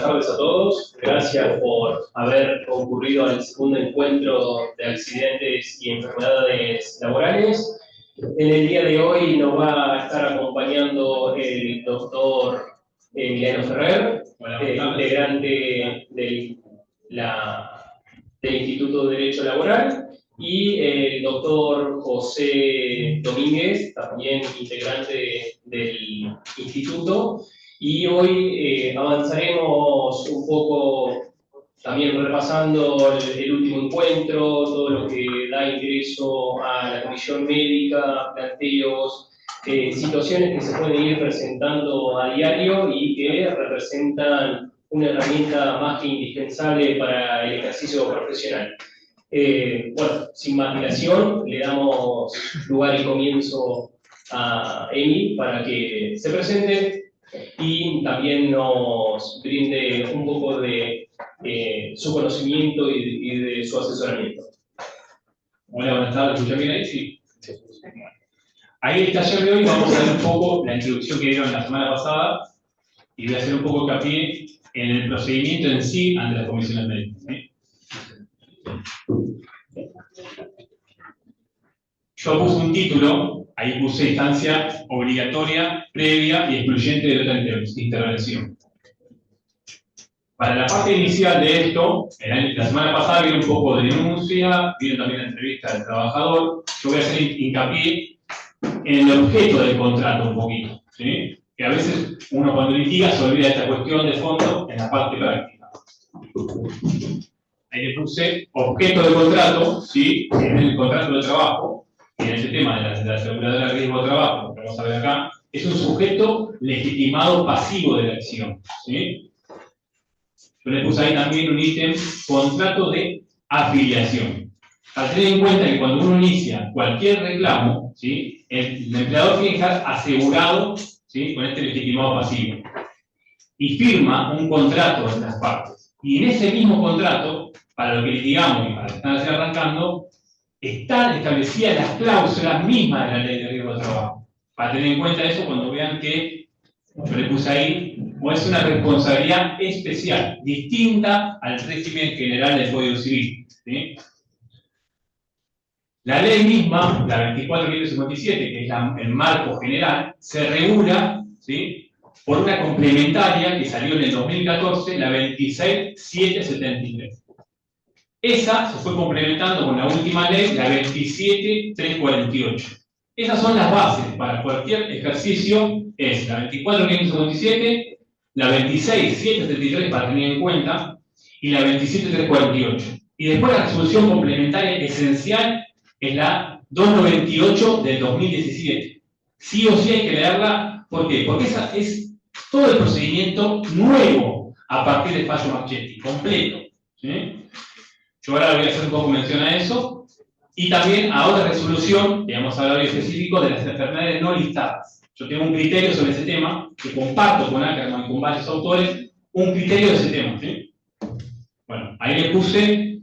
tardes a todos. Gracias por haber concurrido al segundo encuentro de accidentes y enfermedades laborales. En el día de hoy nos va a estar acompañando el doctor Emiliano Ferrer, integrante del Instituto de Derecho Laboral, y el doctor José Domínguez, también integrante del Instituto. Y hoy avanzaremos un poco también repasando el último encuentro, todo lo que da ingreso a la comisión médica, planteos, situaciones que se pueden ir presentando a diario y que representan una herramienta más que indispensable para el ejercicio profesional. Bueno, sin más dilación, le damos lugar y comienzo a Emi para que se presente y también nos brinde un poco de su conocimiento y de su asesoramiento. Hola, buenas tardes. ¿Escuchan bien ahí? Sí. Ahí en el taller de hoy vamos a ver un poco la introducción que dieron la semana pasada y voy a hacer un poco hincapié en el procedimiento en sí ante las comisiones médicas. Yo puse un título, ahí puse instancia obligatoria, previa y excluyente de otra intervención. Para la parte inicial de esto, la semana pasada vieron un poco de denuncia, vieron también la entrevista del trabajador. Yo voy a hacer hincapié en el objeto del contrato un poquito, ¿sí? Que a veces uno cuando litiga se olvida de esta cuestión de fondo en la parte práctica. Ahí le puse objeto del contrato, ¿sí? En el contrato de trabajo, y en este tema de la aseguradora de riesgo de trabajo, que vamos a ver acá, es un sujeto legitimado pasivo de la acción, ¿sí? Yo le puse ahí también un ítem, contrato de afiliación. Para tener en cuenta que cuando uno inicia cualquier reclamo, ¿sí? El empleador tiene que estar asegurado, ¿sí? Con este legitimado pasivo. Y firma un contrato entre las partes. Y en ese mismo contrato, para lo que litigamos y para lo que están arrancando, están establecidas las cláusulas mismas de la ley de riesgo de trabajo. Para tener en cuenta eso cuando vean que, yo le puse ahí, o es una responsabilidad especial, distinta al régimen general del Código Civil, ¿sí? La ley misma, la 24.557, que es el marco general, se regula, ¿sí? Por una complementaria que salió en el 2014, la 26.773. Esa se fue complementando con la última ley, la 27.348. Esas son las bases para cualquier ejercicio, es la 24.557, la 26.773 para tener en cuenta, y la 27.348. Y después la resolución complementaria esencial es la 298 del 2017. Sí o sí hay que leerla, ¿por qué? Porque esa es todo el procedimiento nuevo a partir del fallo Marchetti, completo, ¿sí? Yo ahora voy a hacer un poco mención a eso, y también a otra resolución, que vamos a hablar hoy específico, de las enfermedades no listadas. Yo tengo un criterio sobre ese tema, que comparto con Ackerman y con varios autores, un criterio de ese tema, ¿sí? Bueno, ahí le puse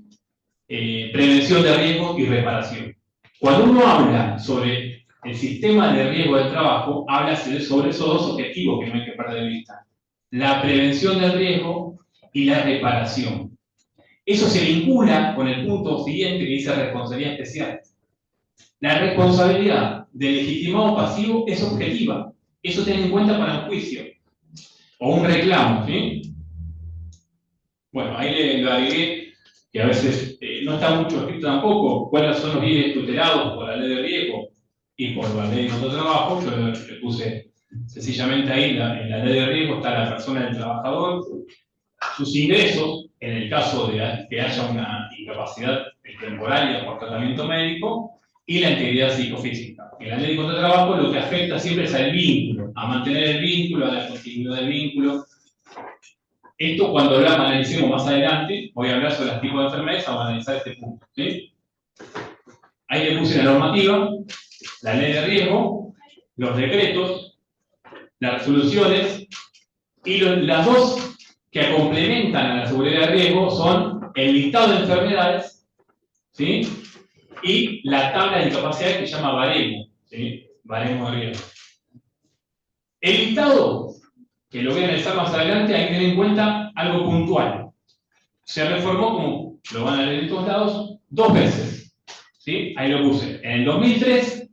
prevención de riesgo y reparación. Cuando uno habla sobre el sistema de riesgo del trabajo, habla sobre esos dos objetivos que no hay que perder de vista. La prevención del riesgo y la reparación. Eso se vincula con el punto siguiente que dice responsabilidad especial. La responsabilidad del legitimado pasivo es objetiva. Eso ten en cuenta para un juicio o un reclamo, ¿sí? Bueno, ahí le agregué que a veces no está mucho escrito tampoco cuáles son los bienes tutelados por la ley de riesgo y por la ley de otro trabajo. Yo le puse sencillamente ahí en la ley de riesgo está la persona del trabajador, sus ingresos, en el caso de que haya una incapacidad temporaria por tratamiento médico, y la integridad psicofísica. En la ley de contrato de trabajo lo que afecta siempre es al vínculo, a mantener el vínculo, a la continuidad del vínculo. Esto cuando lo analicemos más adelante, voy a hablar sobre los tipos de enfermedades, vamos a analizar este punto, ¿sí? Ahí le puse la normativa, la ley de riesgo, los decretos, las resoluciones, y las dos que complementan a la seguridad de riesgo son el listado de enfermedades, ¿sí? Y la tabla de incapacidad que se llama baremo, ¿sí? Baremo de riesgo. El listado, que lo voy a analizar más adelante, hay que tener en cuenta algo puntual. Se reformó, como lo van a leer en todos lados, 2 veces. ¿Sí? Ahí lo puse. En el 2003,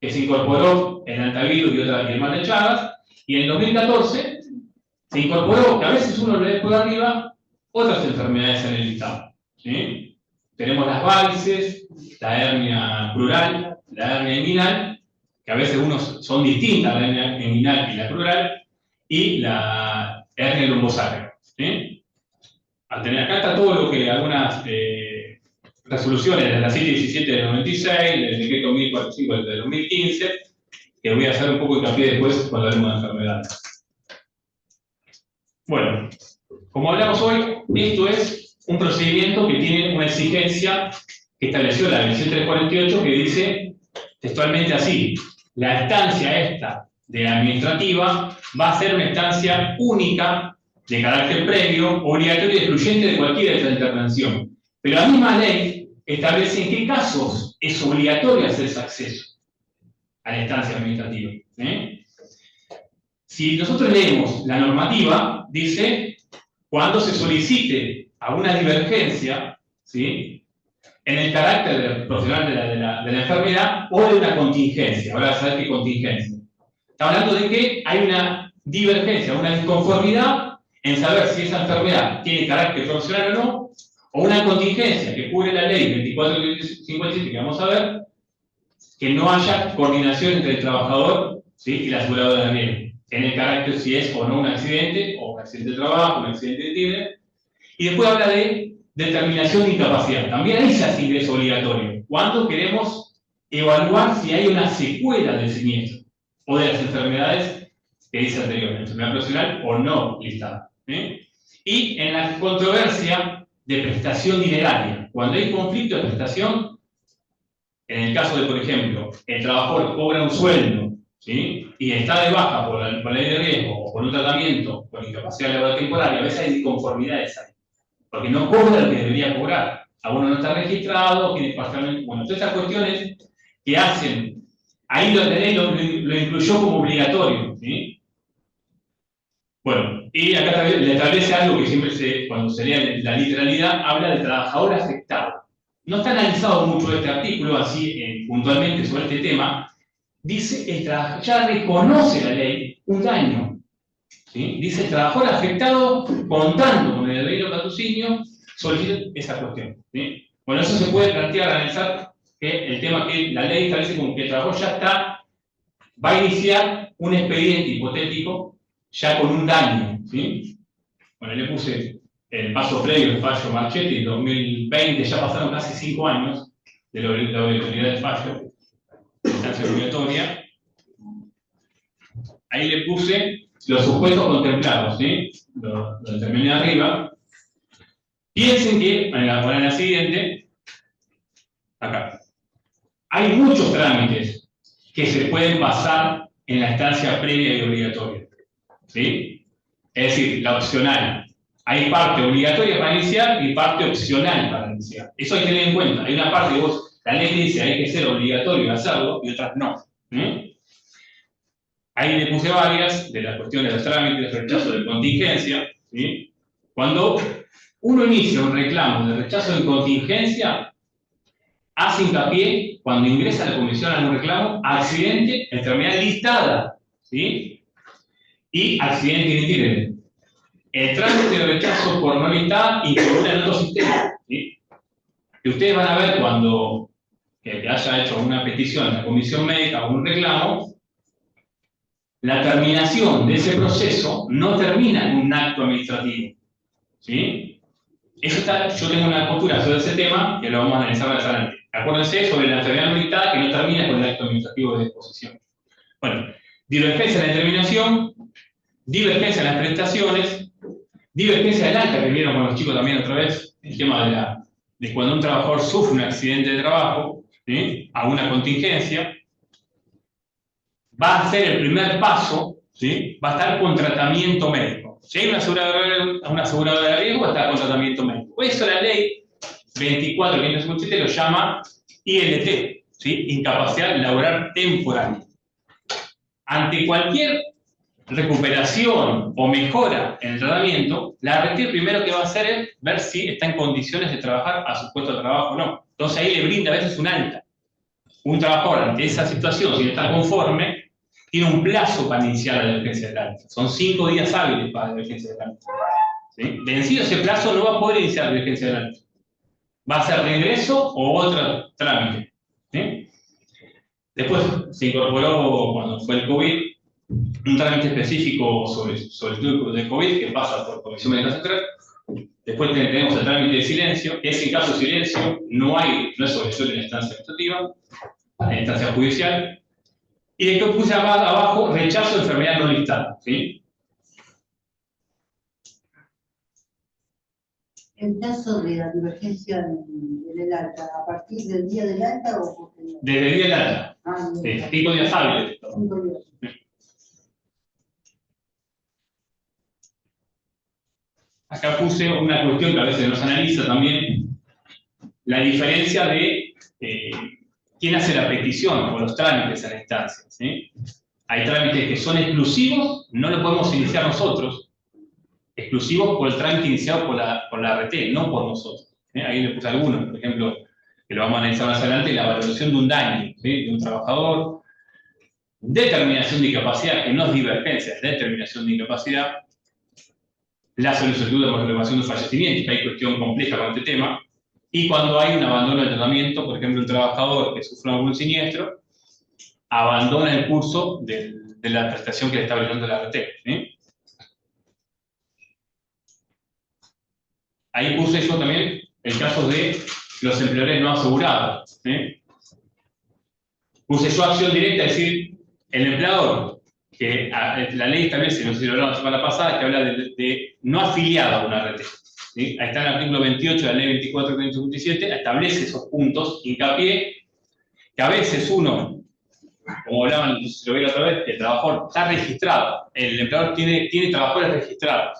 que se incorporó el antivirus y el mal de Chagas, y en el 2014 se incorporó, que a veces uno lo ve por arriba, otras enfermedades en el listado. ¿Sí? Tenemos las varices, la hernia plural, la hernia inguinal, que a veces son distintas, la hernia inguinal y la plural, y la hernia lumbosacra. ¿Sí? Al tener acá está todo lo que algunas resoluciones de la 717 del 96, del decreto 1045 del 2015, que voy a hacer un poco de hincapié después cuando hablemos de enfermedades. Bueno, como hablamos hoy, esto es un procedimiento que tiene una exigencia que estableció la Dirección 348, que dice textualmente así: la estancia esta de la administrativa va a ser una estancia única, de carácter previo, obligatoria y excluyente de cualquier otra intervención. Pero la misma ley establece en qué casos es obligatorio hacer ese acceso a la instancia administrativa. Si nosotros leemos la normativa, dice cuando se solicite alguna divergencia, ¿sí?, en el carácter profesional de la enfermedad o de una contingencia. Ahora vas a ver qué contingencia. Está hablando de que hay una divergencia, una disconformidad en saber si esa enfermedad tiene carácter profesional o no, o una contingencia que cubre la ley 2457, que vamos a ver, que no haya coordinación entre el trabajador, ¿sí?, y la aseguradora de riesgo, en el carácter si es o no un accidente, o un accidente de trabajo, un accidente de tigre. Y después habla de determinación de incapacidad. También ahí se hace ingreso obligatorio, cuando queremos evaluar si hay una secuela del siniestro o de las enfermedades que dice anteriormente, enfermedad profesional o no listada. Y en la controversia de prestación dineraria, cuando hay conflicto de prestación, en el caso de, por ejemplo, el trabajador cobra un sueldo, ¿sí?, y está de baja por la ley de riesgo o por un tratamiento con incapacidad laboral temporaria, a veces hay disconformidades ahí, porque no cobra lo que debería cobrar. Alguno no está registrado, tiene parcialmente. Bueno, todas esas cuestiones que hacen, ahí lo incluyó como obligatorio, ¿sí? Bueno, y acá le establece algo que siempre cuando se lee la literalidad, habla de trabajador afectado. No está analizado mucho este artículo, así puntualmente sobre este tema. Dice, ya reconoce la ley un daño. ¿Sí? Dice, el trabajador afectado, contando con el debido patrocinio, solicita esa cuestión. ¿Sí? Bueno, eso se puede plantear, analizar, que el tema que la ley establece como que el trabajador ya va a iniciar un expediente hipotético ya con un daño. ¿Sí? Bueno, le puse el paso previo del fallo Marchetti, en 2020, ya pasaron casi 5 años de la obligatoriedad del fallo, de instancia obligatoria. Ahí le puse los supuestos contemplados, ¿sí? Lo determiné arriba. Piensen que, en la siguiente, acá, hay muchos trámites que se pueden pasar en la estancia previa y obligatoria, ¿sí? Es decir, la opcional. Hay parte obligatoria para iniciar y parte opcional para iniciar. Eso hay que tener en cuenta. Hay una parte que la ley dice hay que ser obligatorio hacerlo y otras no. Ahí le puse varias de las cuestiones de los trámites, rechazo de contingencia. ¿Sí? Cuando uno inicia un reclamo de rechazo de contingencia, hace hincapié, cuando ingresa a la comisión a un reclamo, accidente, enfermedad listada, ¿sí?, y accidente inadmitible. El trámite de rechazo por no listada incluye en otro sistema. ¿Sí? Y ustedes van a ver cuando que haya hecho una petición en la comisión médica o un reclamo, la terminación de ese proceso no termina en un acto administrativo. ¿Sí? Eso está, yo tengo una postura sobre ese tema que lo vamos a analizar más adelante. Acuérdense sobre la enfermedad no listada que no termina con el acto administrativo de disposición. Bueno, divergencia en la determinación, divergencia en las prestaciones, divergencia del alta, que vieron con los chicos también otra vez, el tema de cuando un trabajador sufre un accidente de trabajo, ¿sí?, a una contingencia, va a ser el primer paso, ¿sí?, va a estar con tratamiento médico. Si hay una aseguradora de riesgo, va a estar con tratamiento médico. Por eso la ley 24.557 lo llama ILT, ¿sí?, incapacidad laboral temporal. Ante cualquier recuperación o mejora en el tratamiento, la ART primero que va a hacer es ver si está en condiciones de trabajar a su puesto de trabajo o no. Entonces ahí le brinda a veces un alta. Un trabajador ante esa situación, si no está conforme, tiene un plazo para iniciar la emergencia del alta. Son 5 días hábiles para la emergencia del alta. ¿Sí? Vencido ese plazo no va a poder iniciar la emergencia del alta. Va a ser regreso o otro trámite. ¿Sí? Después se incorporó, cuando fue el COVID, un trámite específico sobre el estudio de COVID que pasa por Comisión Médica Central. Después tenemos el trámite de silencio, que es en caso de silencio, no es sobre en la instancia administrativa, en la instancia judicial. Y después puse abajo rechazo de enfermedad no listada. ¿Sí? En caso de la divergencia del alta, ¿a partir del día del alta o porque no? Desde el día del alta. 5 días hábiles. 5 días. Acá puse una cuestión que a veces nos analiza también, la diferencia de quién hace la petición o los trámites en la instancia. ¿Sí? Hay trámites que son exclusivos, no lo podemos iniciar nosotros, exclusivos por el trámite iniciado por la ART, no por nosotros. ¿Sí? Ahí le puse algunos, por ejemplo, que lo vamos a analizar más adelante, la valoración de un daño, ¿sí? De un trabajador, determinación de incapacidad, que no es divergencia, es determinación de incapacidad, la solicitud de reclamación de fallecimiento, que hay cuestión compleja con este tema, y cuando hay un abandono del tratamiento, por ejemplo, un trabajador que sufre algún siniestro, abandona el curso de la prestación que le está brindando la ART. ¿Sí? Ahí puse yo también el caso de los empleadores no asegurados. ¿Sí? Puse yo acción directa, es decir, el empleador, que la ley establece, no sé si lo hablamos la semana pasada, que habla de no afiliado a una ART. ¿Sí? Ahí está en el artículo 28 de la ley 24.557, establece esos puntos, hincapié, que a veces uno, como hablaban, si lo veo otra vez, el trabajador está registrado, el empleador tiene trabajadores registrados,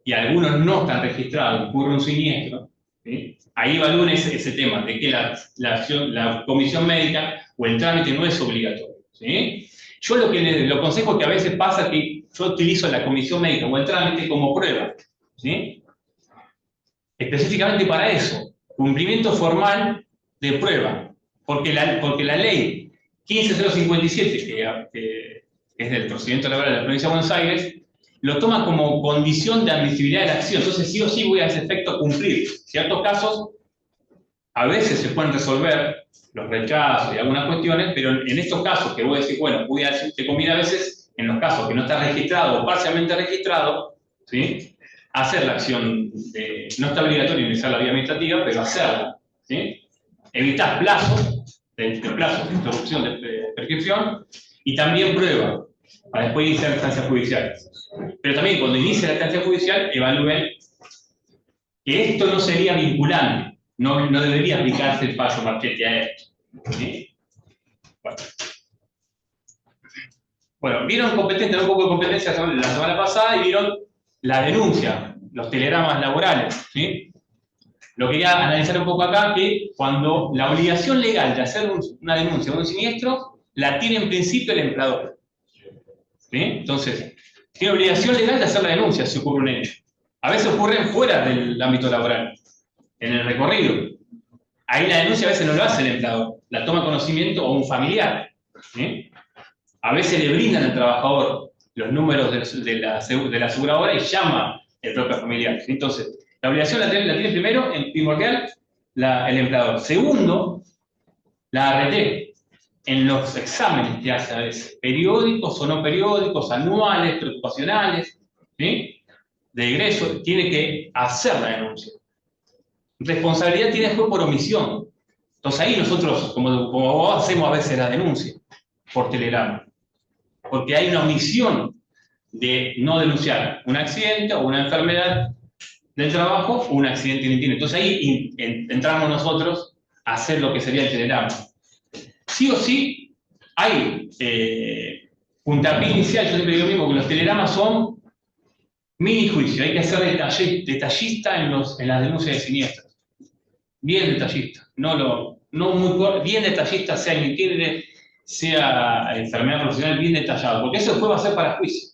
y algunos no están registrados, ocurre un siniestro, ¿sí? Ahí evalúen ese tema, de que la comisión médica o el trámite no es obligatorio. ¿Sí? Yo lo aconsejo es que a veces pasa que yo utilizo la comisión médica o el trámite como prueba. ¿Sí? Específicamente para eso, cumplimiento formal de prueba, porque la ley 15.057, que es del procedimiento laboral de la provincia de Buenos Aires, lo toma como condición de admisibilidad de la acción. Entonces, sí o sí voy a ese efecto cumplir. Ciertos casos, a veces se pueden resolver los rechazos y algunas cuestiones, pero en estos casos que voy a decir, bueno, voy a decir, te conviene a veces, en los casos que no está registrado o parcialmente registrado, ¿sí? Hacer la acción, no está obligatorio iniciar la vía administrativa, pero hacerla. ¿Sí? Evitar plazos de interrupción de prescripción y también prueba, para después iniciar instancias judiciales. Pero también cuando inicie la instancia judicial, evalúen que esto no sería vinculante, no debería aplicarse el fallo Marchetti a esto. ¿Sí? Bueno, vieron competencia, un poco de competencia la semana pasada y vieron la denuncia, los telegramas laborales. ¿Sí? Lo quería analizar un poco acá, que cuando la obligación legal de hacer una denuncia de un siniestro, la tiene en principio el empleador. ¿Sí? Entonces, tiene obligación legal de hacer la denuncia si ocurre un hecho. A veces ocurren fuera del ámbito laboral, en el recorrido. Ahí la denuncia a veces no lo hace el empleador, la toma conocimiento o un familiar. ¿Sí? A veces le brindan al trabajador los números de la aseguradora y llama el propio familiar. ¿Sí? Entonces, la obligación la tiene primero, en primordial, el empleador. Segundo, la ART, en los exámenes que hace a veces, periódicos o no periódicos, anuales, preocupacionales, ¿sí? De egreso, tiene que hacer la denuncia. Responsabilidad tiene después por omisión. Entonces ahí nosotros, como abogados, hacemos a veces la denuncia por telegrama. Porque hay una omisión de no denunciar un accidente o una enfermedad del trabajo o un accidente inintino. Entonces ahí entramos nosotros a hacer lo que sería el telegrama. Sí o sí hay puntapié inicial, yo siempre digo lo mismo, que los telegramas son mini juicio, hay que ser detallista en las denuncias de siniestros. Bien detallista, bien detallista, sea inintino, sea enfermedad profesional, bien detallado, porque eso después va a ser para juicio.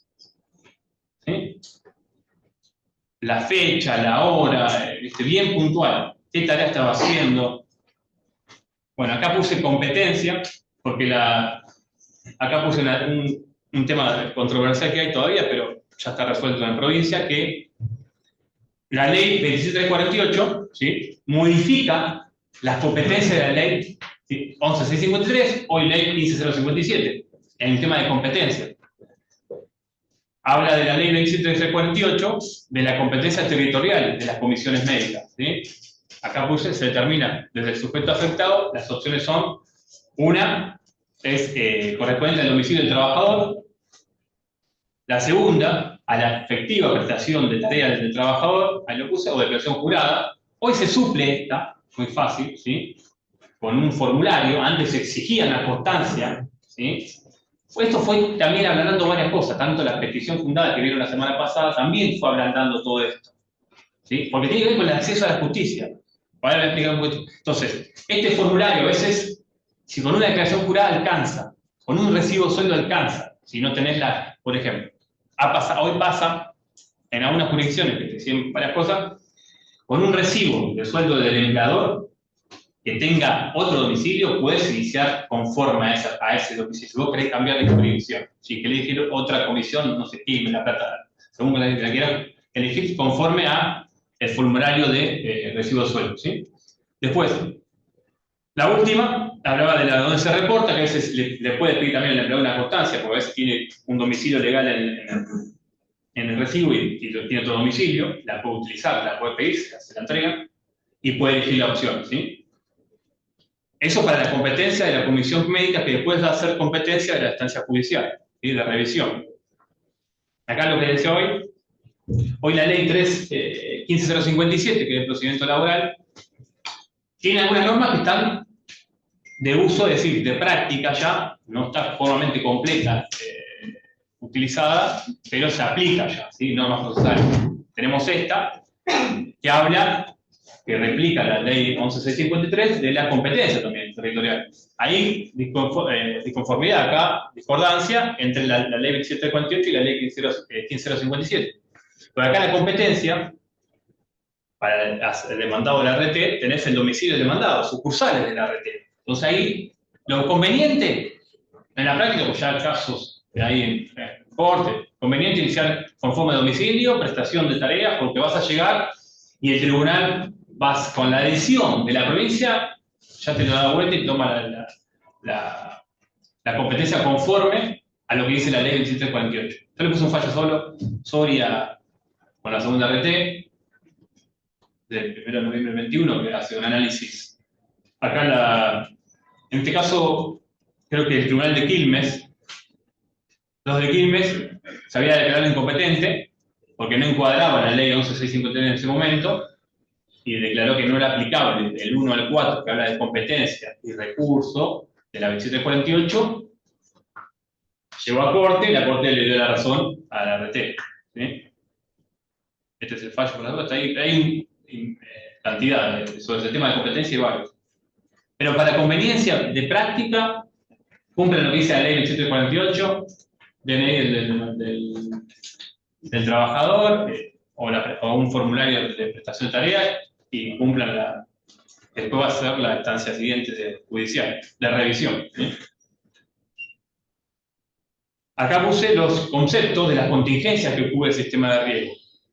la fecha, la hora, bien puntual, qué tarea estaba haciendo. Bueno, acá puse competencia, porque acá puse un tema controversial que hay todavía, pero ya está resuelto en la provincia, que la ley 27348, ¿sí?, modifica las competencias de la ley 11653, hoy ley 15057, en el tema de competencia. Habla de la ley 27348, de la competencia territorial de las comisiones médicas, ¿sí? Acá puse, se determina desde el sujeto afectado, las opciones son, una, es correspondiente al domicilio del trabajador. La segunda, a la efectiva prestación de tareas del trabajador, ahí lo puse, o declaración jurada. Hoy se suple esta, muy fácil, ¿sí?, con un formulario. Antes se exigía la constancia, ¿sí? Esto fue también ablandando varias cosas, tanto la petición fundada que vieron la semana pasada también fue ablandando todo esto, ¿sí?, porque tiene que ver con el acceso a la justicia. Ahora voy a explicar un poquito. Entonces, este formulario a veces, si con una declaración jurada alcanza, con un recibo de sueldo alcanza, si no tenés por ejemplo, hoy pasa en algunas jurisdicciones que te decían varias cosas, con un recibo de sueldo del empleador que tenga otro domicilio, puedes iniciar conforme a ese domicilio. Si vos querés cambiar de jurisdicción, si querés elegir otra comisión, no sé qué, la plata, según la quieras elegir, conforme a el formulario de recibo de sueldo, ¿sí? Después, la última, hablaba de la donde se reporta, que a veces le puede pedir también al empleador una constancia, porque a veces tiene un domicilio legal en el recibo y tiene otro domicilio, la puede utilizar, la puede pedir, se la entrega, y puede elegir la opción, ¿sí? Eso para la competencia de la comisión médica, que después va a ser competencia de la instancia judicial, ¿sí?, de la revisión. Acá lo que decía hoy la ley 15057, que es el procedimiento laboral, tiene algunas normas que están de uso, es decir, de práctica ya, no está formalmente completa utilizada, pero se aplica ya, ¿sí?, normas procesales. Tenemos esta, que habla, que replica la ley 11653 de la competencia también territorial. Ahí, disconformidad acá, discordancia entre la ley 2748 y la ley 15057. Pero acá la competencia, para el demandado de la RT, tenés el domicilio del demandado, sucursales de la RT. Entonces ahí, lo conveniente, en la práctica, pues ya hay casos ahí en corte, conveniente iniciar conforme a domicilio, prestación de tareas, porque vas a llegar y el tribunal, vas con la decisión de la provincia, ya te lo da vuelta y toma la competencia conforme a lo que dice la ley 2748. Yo le puse un fallo solo, Soria, con la segunda RT, del 1 de noviembre del 21, que hace un análisis. Acá, en este caso, creo que el tribunal de Quilmes, los de Quilmes, se había declarado incompetente, porque no encuadraba la ley 11653 en ese momento, y declaró que no era aplicable del 1 al 4, que habla de competencia y recurso, de la 2748, llegó a corte y la corte le dio la razón a la RT, ¿sí? Este es el fallo por la duda, hay cantidad sobre el tema de competencia y varios. Pero para conveniencia de práctica, cumple lo que dice la ley 2748, DNI del trabajador, o un formulario de prestación de tareas, y cumplan después va a ser la instancia siguiente de judicial, de revisión, ¿sí? Acá puse los conceptos de las contingencias que cubre el sistema de riesgo.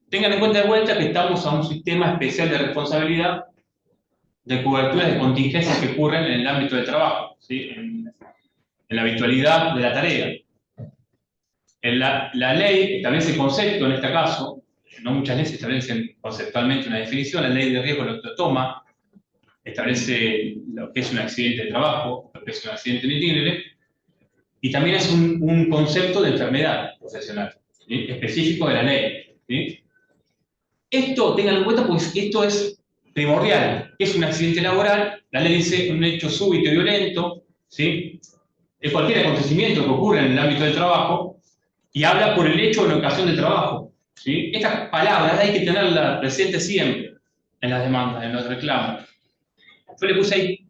Tengan en cuenta de vuelta que estamos a un sistema especial de responsabilidad de cobertura de contingencias que ocurren en el ámbito del trabajo, ¿sí?, en la habitualidad de la tarea. La ley establece el concepto, en este caso, no muchas leyes establecen conceptualmente una definición, la ley de riesgo lo toma, establece lo que es un accidente de trabajo, lo que es un accidente en itinere, y también es un concepto de enfermedad profesional, ¿sí?, específico de la ley, ¿sí? Esto, tengan en cuenta, pues esto es primordial. ¿Qué es un accidente laboral? La ley dice un hecho súbito y violento, ¿sí?, es cualquier acontecimiento que ocurre en el ámbito del trabajo, y habla por el hecho o la ocasión del trabajo, ¿sí? Estas palabras hay que tenerlas presentes siempre en las demandas, en los reclamos. Yo le puse ahí,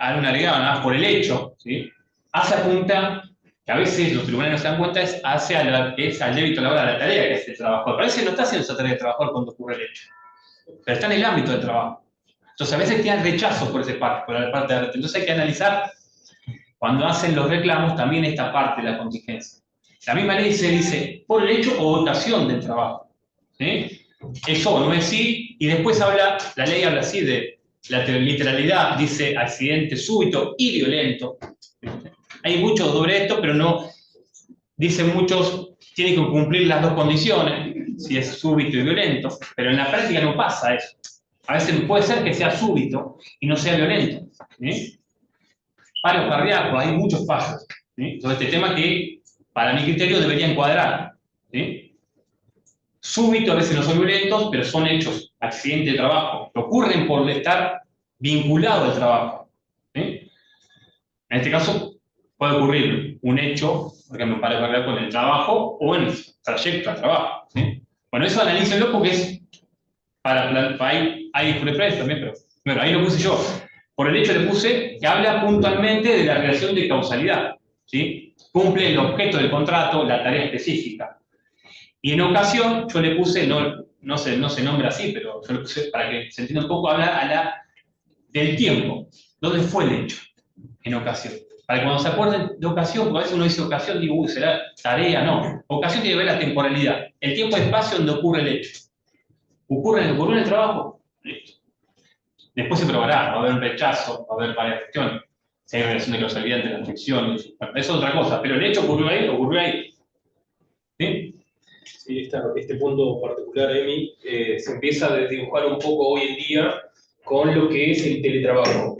a una agregada, por el hecho, ¿sí?, hace apunta que a veces los tribunales no se dan cuenta, es al débito laboral, a la tarea que hace el trabajador. Pero a veces no está haciendo esa tarea de trabajador cuando ocurre el hecho, pero está en el ámbito del trabajo. Entonces a veces tienen rechazos por esa parte, por la parte de la red. Entonces hay que analizar, cuando hacen los reclamos, también esta parte de la contingencia. La misma ley se dice por el hecho o ocasión del trabajo. ¿Sí? Eso no es sí, y después la ley habla así de la literalidad, dice accidente súbito y violento. Hay muchos sobre esto, pero no, dicen muchos, tienen que cumplir las dos condiciones, si es súbito y violento, pero en la práctica no pasa eso. A veces puede ser que sea súbito y no sea violento. ¿Sí? Paro cardíaco, hay muchos fallos. ¿Sí? Sobre este tema que, para mi criterio, debería encuadrar. ¿Sí? Súbito a veces no son violentos, pero son hechos, accidentes de trabajo, que ocurren por estar vinculado al trabajo. ¿Sí? En este caso, puede ocurrir un hecho, por ejemplo, paro cardíaco en el trabajo o en el trayecto al trabajo. ¿Sí? Bueno, eso analícenlo porque es hay jurisprudencia también, pero bueno, ahí lo puse yo. Por el hecho le puse que habla puntualmente de la relación de causalidad. ¿Sí? Cumple el objeto del contrato, la tarea específica. Y en ocasión, yo le puse, no se nombra así, pero yo le puse, para que se entienda un poco, habla del tiempo. ¿Dónde fue el hecho? En ocasión. Para que cuando se acuerden de ocasión, porque a veces uno dice ocasión, digo, uy, será tarea, no. Ocasión tiene que ver la temporalidad, el tiempo y espacio donde ocurre el hecho. ¿Ocurre en el trabajo? Listo. Después se probará, va a haber un rechazo, va a haber varias cuestiones. Si hay relación de causalidad entre las fricciones, eso es otra cosa, pero el hecho ocurrió ahí. ¿Sí? Sí, este punto particular, Emi, se empieza a desdibujar un poco hoy en día con lo que es el teletrabajo.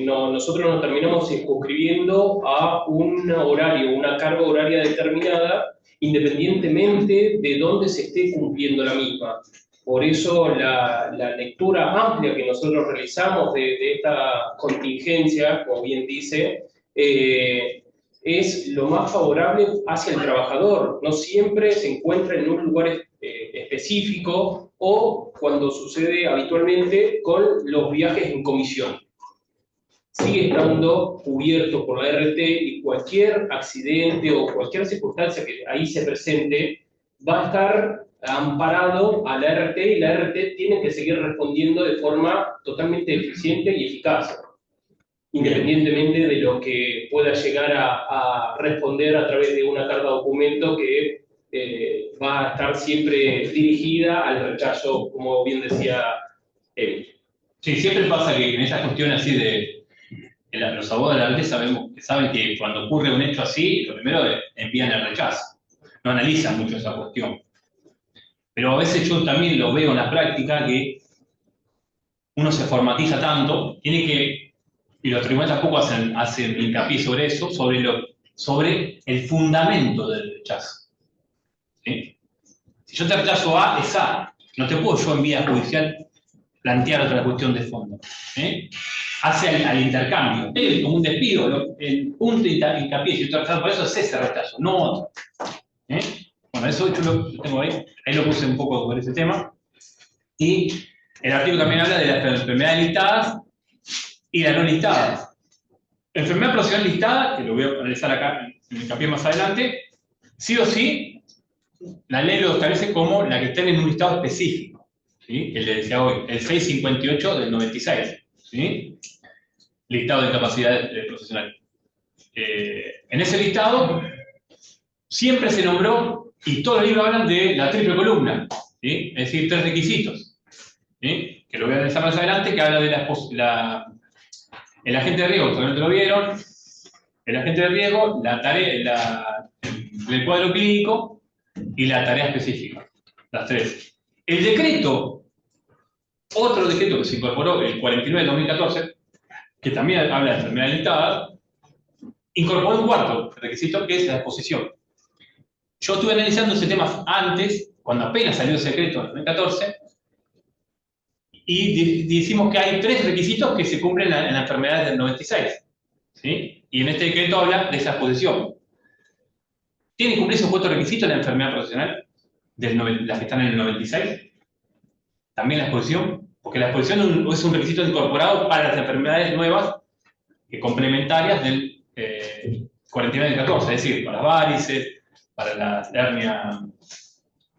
Nosotros nos terminamos circunscribiendo a un horario, una carga horaria determinada, independientemente de dónde se esté cumpliendo la misma. Por eso la lectura amplia que nosotros realizamos de esta contingencia, como bien dice, es lo más favorable hacia el trabajador. No siempre se encuentra en un lugar específico o cuando sucede habitualmente con los viajes en comisión. Sigue estando cubierto por la RT y cualquier accidente o cualquier circunstancia que ahí se presente va a estar amparado a la RT y la RT tiene que seguir respondiendo de forma totalmente eficiente y eficaz, independientemente de lo que pueda llegar a responder a través de una carta de documento que va a estar siempre dirigida al rechazo, como bien decía él. Sí, siempre pasa que en esas cuestiones así los abogados de la RT saben que cuando ocurre un hecho así, lo primero envían el rechazo. No analizan mucho esa cuestión. Pero a veces yo también lo veo en la práctica que uno se formatiza tanto, y los tribunales tampoco hacen hincapié sobre eso, sobre el fundamento del rechazo. ¿Sí? Si yo te rechazo A, es A. No te puedo yo en vía judicial plantear otra cuestión de fondo. Hace al intercambio. Es como un despido. El punto de hincapié, si yo te rechazo por eso, es ese rechazo, no otro. Bueno, eso yo lo tengo ahí. Ahí lo puse un poco sobre ese tema. Y el artículo también habla de las enfermedades listadas y las no listadas. Enfermedad profesional listada, que lo voy a analizar acá en hincapié más adelante, sí o sí, la ley lo establece como la que está en un listado específico. ¿Sí? Que le decía hoy, el 658 del 96. ¿Sí? Listado de incapacidades profesionales. En ese listado siempre se nombró, y todos los libros hablan de la triple columna, ¿sí? Es decir, 3 requisitos, ¿sí? Que lo voy a analizar más adelante, que habla de el agente de riesgo, todavía no lo vieron, el agente de riesgo, la tarea, el cuadro clínico y la tarea específica, las 3. El decreto, otro decreto que se incorporó, el 49 de 2014, que también habla de enfermedades listadas, incorporó un cuarto requisito que es la exposición. Yo estuve analizando ese tema antes, cuando apenas salió ese decreto en 2014, y decimos que hay 3 requisitos que se cumplen en la enfermedad del 96. ¿Sí? Y en este decreto habla de esa exposición. ¿Tiene que cumplir esos 4 requisitos en la enfermedad profesional? Las que están en el 96. También la exposición, porque la exposición es un requisito incorporado para las enfermedades nuevas, complementarias del 49 y 14, es decir, para las varices, para la hernia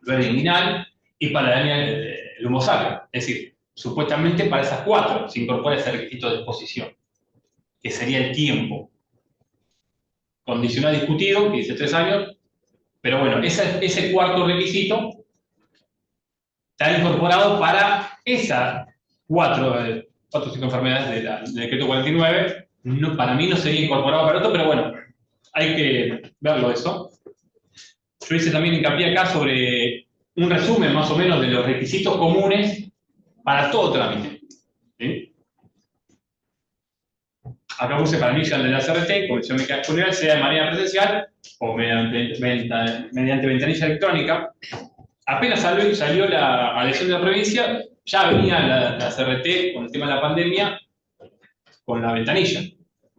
inguinal y para la hernia lumosacra. Es decir, supuestamente para esas 4 se incorpora ese requisito de exposición, que sería el tiempo. Condicional discutido, que dice 3 años, pero bueno, ese cuarto requisito está incorporado para esas 4 o 5 enfermedades del decreto 49. No, para mí no sería incorporado para esto, pero bueno, hay que verlo eso. Yo hice también hincapié acá sobre un resumen más o menos de los requisitos comunes para todo trámite. ¿Sí? Acá puse para iniciar de la CRT, Comisión Médica Disponible, sea de manera presencial o mediante ventanilla electrónica. Apenas salió la adhesión de la provincia, ya venía la CRT con el tema de la pandemia, con la ventanilla.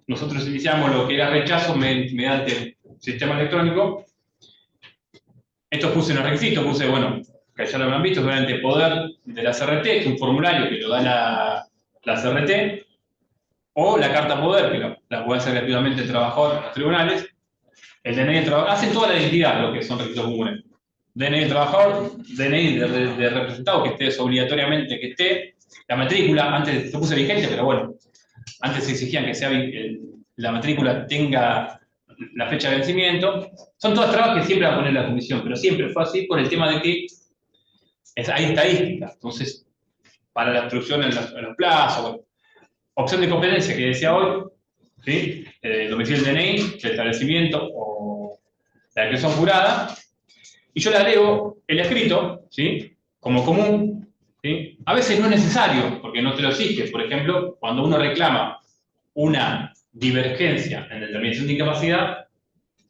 Nosotros iniciamos lo que era rechazo mediante sistema electrónico. Esto puse en los requisitos, bueno, que ya lo habrán visto, obviamente poder de la CRT, que es un formulario que lo da la CRT, o la carta poder, que la puede hacer gratuitamente el trabajador en los tribunales. El DNI del trabajador, hacen toda la identidad, lo que son requisitos comunes. DNI del trabajador, DNI de representado, que esté obligatoriamente, que esté. La matrícula, antes lo puse vigente, pero bueno, antes se exigían que la matrícula tenga la fecha de vencimiento. Son todas trabas que siempre va a poner la comisión, pero siempre fue así por el tema de que hay estadísticas. Entonces, para la instrucción en los plazos, bueno. Opción de competencia que decía hoy, ¿sí? Domicilio del DNI, el establecimiento o la declaración jurada. Y yo la leo el escrito, ¿sí? Como común, ¿sí? A veces no es necesario, porque no te lo exige. Por ejemplo, cuando uno reclama una divergencia en determinación de incapacidad,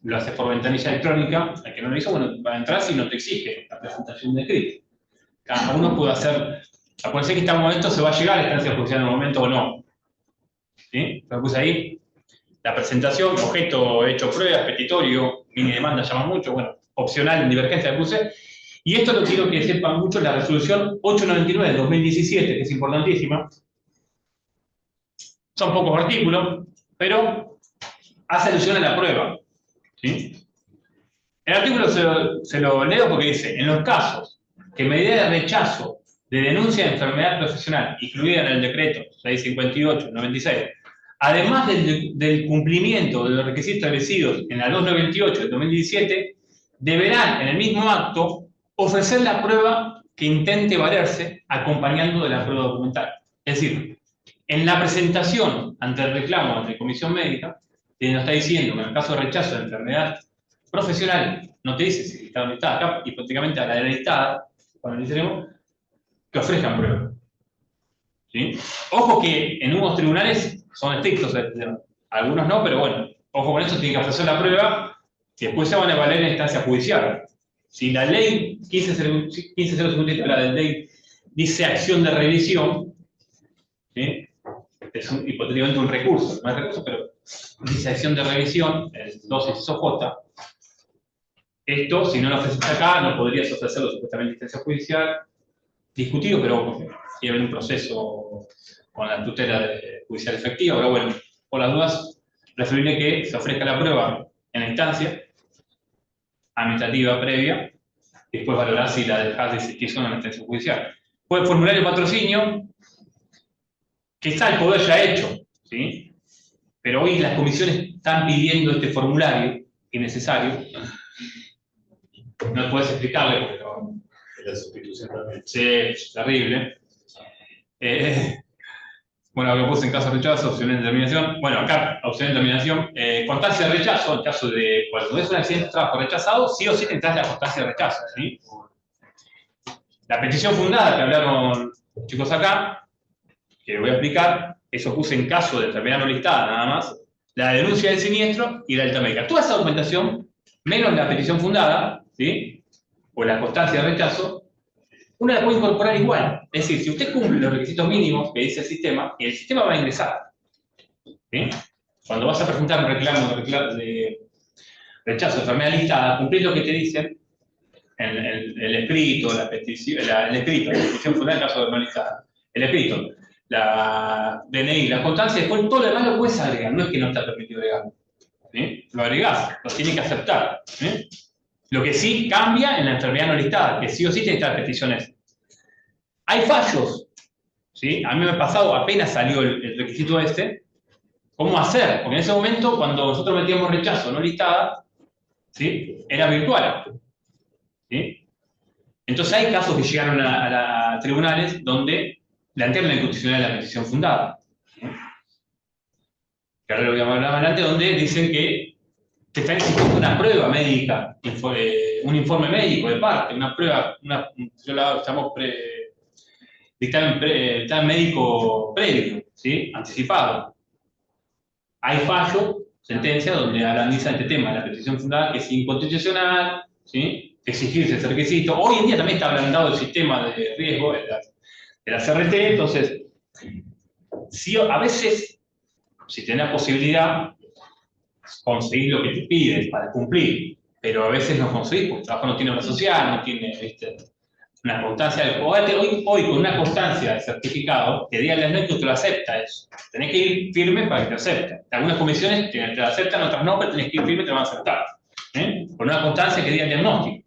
lo hace por ventanilla electrónica. El que no lo hizo, bueno, va a entrar si no te exige la presentación de escrito. Cada uno puede hacer. Puede ser que en un momento se va a llegar a la instancia judicial en un momento o no. ¿Sí? Lo puse ahí. La presentación, objeto, hecho, pruebas, petitorio, mini demanda, llama mucho, bueno, opcional en divergencia, puse. Y esto lo quiero que sepan mucho, la resolución 899 de 2017, que es importantísima. Son pocos artículos, pero hace alusión a la prueba. ¿Sí? El artículo se lo leo porque dice, en los casos que medida de rechazo de denuncia de enfermedad profesional incluida en el decreto 658/96, además del cumplimiento de los requisitos establecidos en la 298 de 2017, deberán en el mismo acto ofrecer la prueba que intente valerse acompañando de la prueba documental. Es decir, en la presentación ante el reclamo ante la comisión médica, que nos está diciendo que en el caso de rechazo de enfermedad profesional, no te dice si está listada, acá hipotéticamente a la listada, cuando le tenemos, que ofrezcan prueba. ¿Sí? Ojo que en unos tribunales son estrictos, algunos no, pero bueno, ojo con eso, tienen que ofrecer la prueba y después se van a valer en instancia judicial. Si la ley 15.053, la de ley, dice acción de revisión, ¿sí? Es hipotéticamente un recurso, no es recurso, pero dice acción de revisión, el 12 inciso J. Esto, si no lo ofreces acá, no podrías ofrecerlo supuestamente en instancia judicial, discutido, pero tiene que haber un proceso con la tutela judicial efectiva. Pero bueno, por las dudas, preferible que se ofrezca la prueba en la instancia administrativa previa, y después valorar si la dejas de existir en la instancia judicial. Puede formular el patrocinio, que está el poder ya hecho, ¿sí? Pero hoy las comisiones están pidiendo este formulario innecesario. No puedes explicarle porque no. La sustitución también. Sí, es terrible. Bueno, lo que puse en caso de rechazo, opción de determinación. Bueno, acá, opción de determinación. Constancia de rechazo, en caso de cuando es un accidente de trabajo rechazado, sí o sí tendrás la constancia de rechazo, ¿sí? La petición fundada que hablaron los chicos acá, que voy a explicar, eso puse en caso de enfermedad no listada, nada más. La denuncia del siniestro y la alta médica. Toda esa documentación, menos la petición fundada, ¿sí? O la constancia de rechazo, uno la puede incorporar igual. Es decir, si usted cumple los requisitos mínimos que dice el sistema va a ingresar. ¿Sí? Cuando vas a presentar un reclamo de rechazo de enfermedad listada, cumplís lo que te dicen en el escrito, la petición fundada en caso de no listada, el escrito, la DNI, la constancia, después todo lo demás lo puedes agregar, no es que no está permitido agregar. ¿sí? Lo agregás, lo tiene que aceptar. ¿Sí? Lo que sí cambia en la enfermedad no listada, que sí o sí tiene que estar peticiones. Hay fallos, ¿sí? A mí me ha pasado, apenas salió el requisito este, ¿cómo hacer? Porque en ese momento, cuando nosotros metíamos rechazo no listada, ¿sí? Era virtual. ¿Sí? Entonces hay casos que llegaron a tribunales donde plantean la inconstitucionalidad de la petición fundada. ¿Sí? Que ahora lo voy a hablar más adelante, donde dicen que te está exigiendo una prueba médica, un informe médico de parte, una prueba, yo la llamamos dictamen médico previo, ¿sí? Anticipado. Hay fallo, sentencia, donde analiza este tema, la petición fundada, que es inconstitucional, ¿sí? Exigirse ese requisito. Hoy en día también está ablandado el sistema de riesgo de la CRT, entonces, si a veces, si tenés la posibilidad, conseguir lo que te piden para cumplir, pero a veces no conseguís, porque el trabajo no tiene obra social, no tiene, ¿viste? Una constancia. Hoy con una constancia de certificado, que diga el diagnóstico te lo acepta eso. Tenés que ir firme para que te acepten. Algunas comisiones te lo aceptan, otras no, pero tenés que ir firme y te lo van a aceptar. Con una constancia que diga el diagnóstico.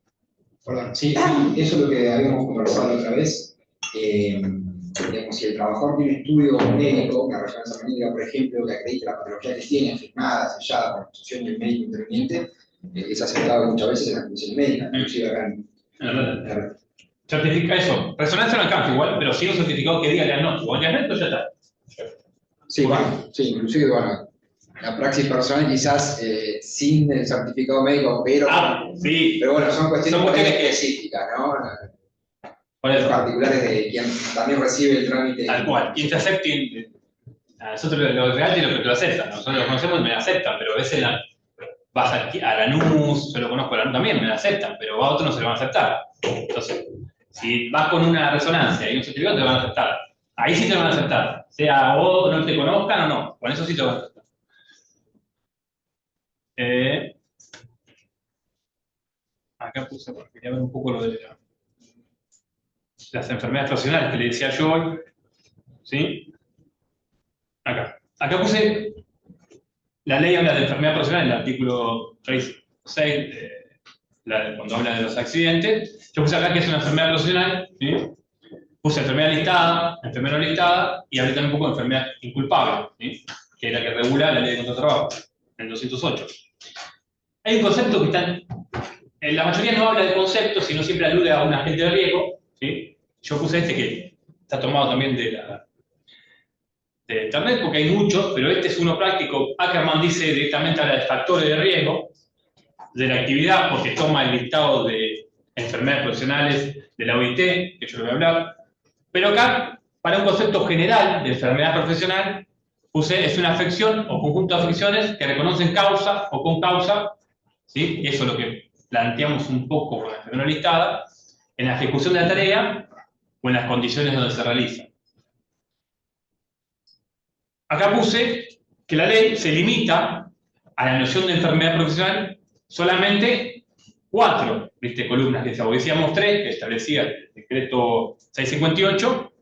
Perdón, sí, eso es lo que habíamos conversado la otra vez. Digamos, si el trabajador tiene un estudio médico, una resonancia magnética, por ejemplo, que acredite la patología que tiene, firmada, sellada por la institución del médico interviniente, es aceptado muchas veces en las comisiones médicas, inclusive acá en la red. Certifica eso. Resonancia no alcanza igual, pero sí un certificado que diga el diagnóstico. El diagnóstico ya está. Sí, bueno, sí, inclusive, bueno, la praxis personal quizás sin el certificado médico, pero, sí. Pero bueno, son cuestiones que específicas, ¿no? Por eso. Particulares de quien también recibe el trámite. Tal cual. Quien te acepte, a nosotros los reales lo que lo aceptan, nosotros los conocemos y me lo aceptan, pero a veces vas a Lanús, yo lo conozco a Lanús también, me lo aceptan, pero a otros no se lo van a aceptar. Entonces, si vas con una resonancia y un certificado, te lo van a aceptar. Ahí sí te lo van a aceptar. Sea vos no te conozcan o no, con eso sí te lo van a aceptar. Acá puse, bueno, quería ver un poco lo de las enfermedades profesionales que le decía yo hoy. ¿Sí? Acá puse la ley habla de enfermedad profesional, el artículo 6, cuando habla de los accidentes. Yo puse acá que es una enfermedad profesional, ¿sí? Puse enfermedad listada, enfermedad no listada, y hablé también un poco de enfermedad inculpable, ¿sí? Que es la que regula la ley de contratrabajo, en 208. Hay un concepto que está en la mayoría no habla de conceptos, sino siempre alude a un agente de riesgo, ¿sí? Yo puse este que está tomado también de Internet, porque hay muchos, pero este es uno práctico. Ackerman dice directamente habla de factores de riesgo de la actividad, porque toma el listado de enfermedades profesionales de la OIT, que yo lo voy a hablar. Pero acá, para un concepto general de enfermedad profesional, puse es una afección o conjunto de afecciones que reconocen causa o con causa, ¿sí? Y eso es lo que planteamos un poco con la enfermedad listada, en la ejecución de la tarea o en las condiciones donde se realiza. Acá puse que la ley se limita a la noción de enfermedad profesional solamente 4 columnas, que decíamos 3, que establecía el decreto 658,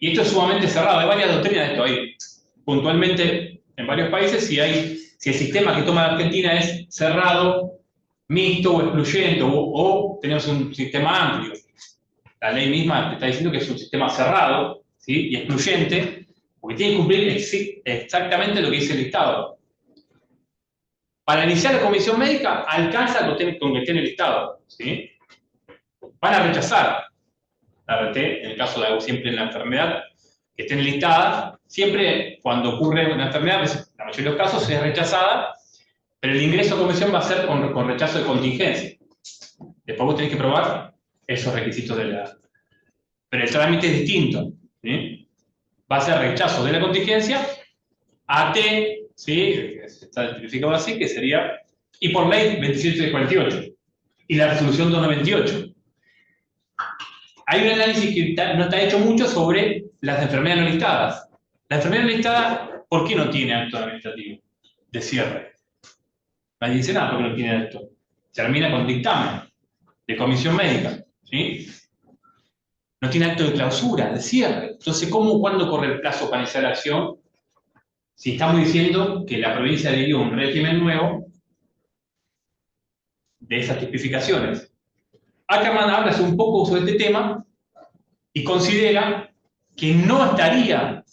y esto es sumamente cerrado. Hay varias doctrinas de esto, hay puntualmente en varios países si el sistema que toma la Argentina es cerrado, mixto o excluyente, o tenemos un sistema amplio. La ley misma te está diciendo que es un sistema cerrado, ¿sí? Y excluyente, porque tiene que cumplir exactamente lo que dice el listado. Para iniciar la comisión médica, alcanza con que esté en el listado, ¿sí? Van a rechazar la RT, en el caso de siempre en la enfermedad, que estén listadas. Siempre cuando ocurre una enfermedad, pues, la mayoría de los casos es rechazada, pero el ingreso a comisión va a ser con rechazo de contingencia. Después vos tenés que probar esos requisitos de la... Pero el trámite es distinto, ¿sí? Va a ser rechazo de la contingencia, AT, ¿sí? Está tipificado así, que sería, y por ley 27348, y la resolución 298. Hay un análisis que no está hecho mucho sobre las enfermedades no listadas. La enfermedad no listada, ¿por qué no tiene acto administrativo de cierre? Nadie dice nada porque no tiene acto. Termina con dictamen de comisión médica, ¿sí? No tiene acto de clausura, de cierre. Entonces, ¿cuándo corre el plazo para iniciar la acción? Si estamos diciendo que la provincia dio un régimen nuevo de esas tipificaciones. Ackerman habla un poco sobre este tema y considera que no estaría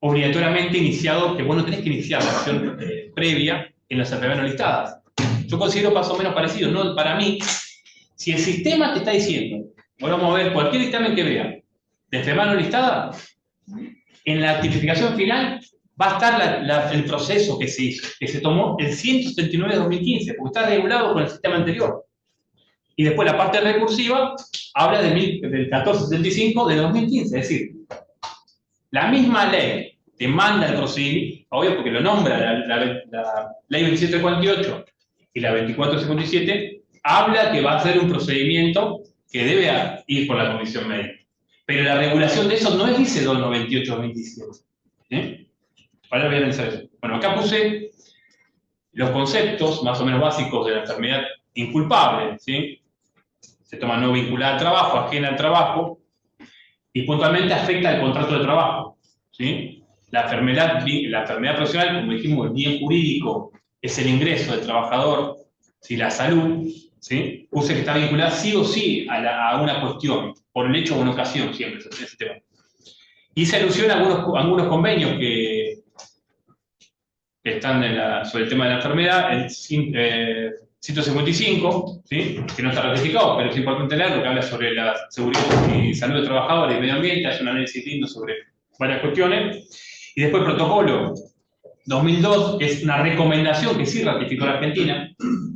obligatoriamente iniciado, que vos no tenés que iniciar la acción previa en las enfermedades no listadas. Yo considero más o menos parecido, ¿no? Para mí, si el sistema te está diciendo, bueno, vamos a ver cualquier dictamen que vea de enfermedad no listada, en la tipificación final va a estar el proceso que se hizo, que se tomó el 179 de 2015, porque está regulado con el sistema anterior. Y después la parte recursiva habla del 1475 de 2015, es decir, la misma ley te manda el procedimiento, obvio porque lo nombra la ley 2748 y la 2457, habla que va a ser un procedimiento que debe ir por la comisión médica. Pero la regulación de eso no es dice 298-2017. Ahora voy a pensar eso. Bueno, acá puse los conceptos más o menos básicos de la enfermedad inculpable, ¿sí? Se toma no vinculada al trabajo, ajena al trabajo, y puntualmente afecta al contrato de trabajo, ¿sí? La enfermedad profesional, como dijimos, el bien jurídico es el ingreso del trabajador, ¿sí? La salud, ¿sí? Puse que está vinculada sí o sí a una cuestión, por el hecho o una ocasión, siempre, ese tema. Hice alusión a algunos convenios que están sobre el tema de la enfermedad, el 155, ¿sí? Que no está ratificado, pero es importante leerlo, que habla sobre la seguridad y salud de trabajadores y medio ambiente, hace un análisis lindo sobre varias cuestiones. Y después el protocolo 2002, que es una recomendación que sí ratificó la Argentina,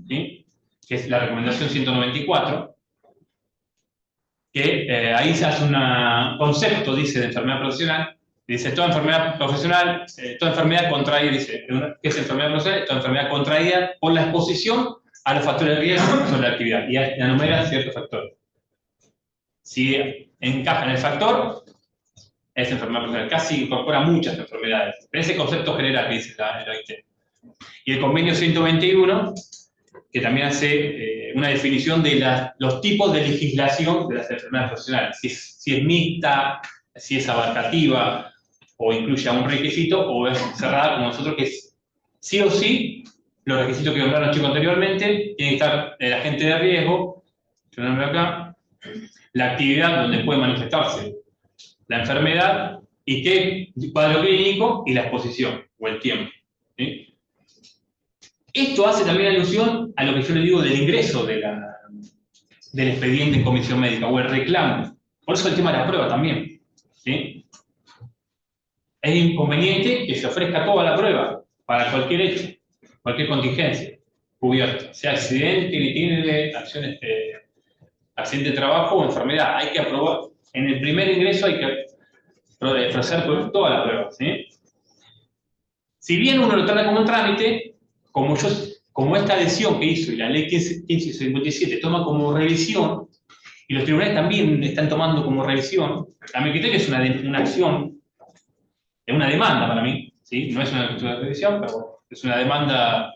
¿sí? Que es la recomendación 194, que ahí se hace un concepto, dice, de enfermedad profesional. Dice, toda enfermedad profesional, toda enfermedad contraída, dice, ¿qué es enfermedad profesional? Toda enfermedad contraída por la exposición a los factores de riesgo sobre la actividad. Y enumera ciertos factores. Si encaja en el factor, es enfermedad profesional. Casi incorpora muchas enfermedades. Pero ese concepto general que dice la OIT. Y el convenio 121, que también hace una definición de los tipos de legislación de las enfermedades profesionales. Si es mixta, si es abarcativa, o incluye a un requisito, o es cerrada como nosotros, que es sí o sí, los requisitos que nombraron los chicos anteriormente, tiene que estar el agente de riesgo, yo lo nombro acá, la actividad donde puede manifestarse la enfermedad, y qué cuadro clínico, y la exposición, o el tiempo, ¿sí? Esto hace también alusión a lo que yo le digo del ingreso del expediente en comisión médica, o el reclamo. Por eso el tema de la prueba también, ¿sí? Es inconveniente que se ofrezca toda la prueba para cualquier hecho, cualquier contingencia cubierta, sea accidente, litigio, accidente de trabajo o enfermedad. Hay que aprobar, en el primer ingreso hay que ofrecer toda la prueba, ¿sí? Si bien uno lo trata como un trámite, como esta adhesión que hizo y la ley 1557 toma como revisión, y los tribunales también están tomando como revisión, a mi criterio es una acción, es una demanda para mí, ¿sí? No es una cuestión de revisión, pero es una demanda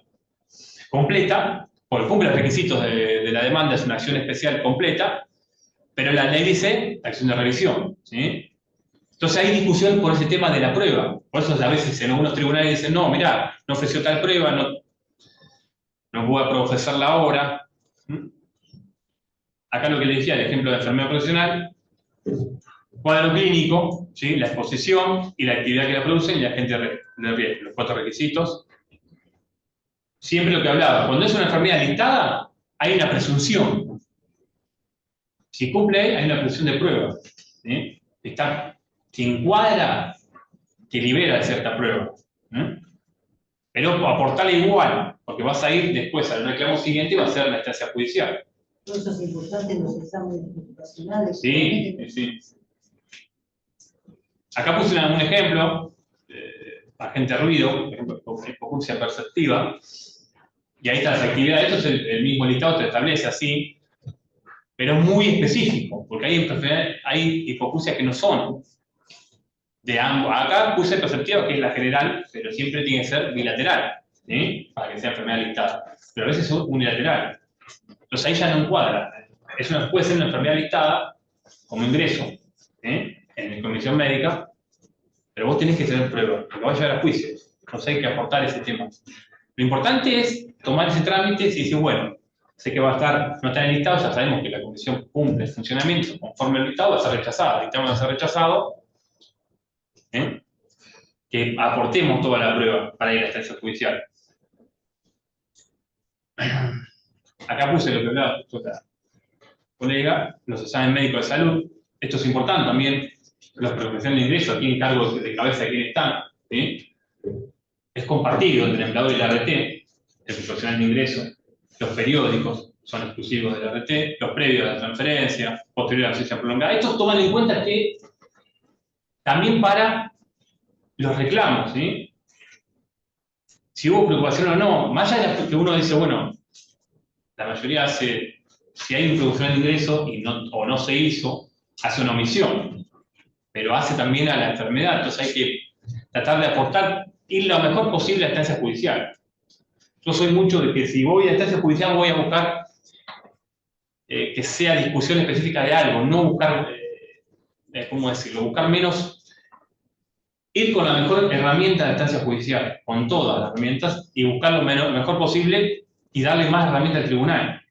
completa, porque cumple los requisitos de la demanda, es una acción especial completa, pero la ley dice acción de revisión, ¿sí? Entonces hay discusión por ese tema de la prueba. Por eso a veces en algunos tribunales dicen, no, mirá, no ofreció tal prueba, no voy a profesarla ahora. Acá lo que le decía, el ejemplo de enfermedad profesional, cuadro clínico, ¿sí? La exposición y la actividad que la produce y la agente de riesgo, los 4 requisitos. Siempre lo que hablaba, cuando es una enfermedad listada, hay una presunción. Si cumple, hay una presunción de prueba, ¿sí? Se encuadra, que libera cierta prueba, ¿eh? Pero aportarle igual, porque vas a ir después al reclamo siguiente y va a ser la instancia judicial. Todo eso es importante en los exámenes ocupacionales. Sí, sí. Acá puse un ejemplo, agente de ruido, hipoacusia perceptiva, y ahí está las actividades, esto es el mismo listado, te establece así, pero es muy específico, porque hay hipoacusias que no son de ambos. Acá puse perceptiva, que es la general, pero siempre tiene que ser bilateral, ¿sí? Para que sea enfermedad listada, pero a veces es unilateral. Entonces ahí ya no encuadra. Puede ser una enfermedad listada como ingreso, ¿eh? En la comisión médica, pero vos tenés que tener pruebas, porque va a llevar a juicio. Entonces hay que aportar ese tema. Lo importante es tomar ese trámite y decir, bueno, sé que va a estar, no está en el listado, ya sabemos que la comisión cumple el funcionamiento conforme el listado, va a ser rechazada. El dictamen va a ser rechazado, ¿eh? Que aportemos toda la prueba para ir a la instancia judicial. Acá puse lo que hablaba otra colega, los exámenes médicos de salud. Esto es importante también, los profesionales de ingreso, aquí en cargo de cabeza de quién están, ¿sí? Es compartido entre el empleador y la RT, el profesional de ingreso. Los periódicos son exclusivos de la RT, los previos de la transferencia, posterior a la ausencia prolongada. Estos toman en cuenta que también para los reclamos, ¿sí? Si hubo preocupación o no, más allá de que uno dice, bueno, la mayoría hace, si hay un profesional de ingreso y no, o no se hizo, hace una omisión, pero hace también a la enfermedad. Entonces hay que tratar de aportar, ir lo mejor posible a la instancia judicial. Yo soy mucho de que si voy a la instancia judicial voy a buscar que sea discusión específica de algo, no buscar, ¿cómo decirlo? Buscar menos, ir con la mejor herramienta de la instancia judicial, con todas las herramientas, y buscar lo mejor posible y darle más herramientas al tribunal.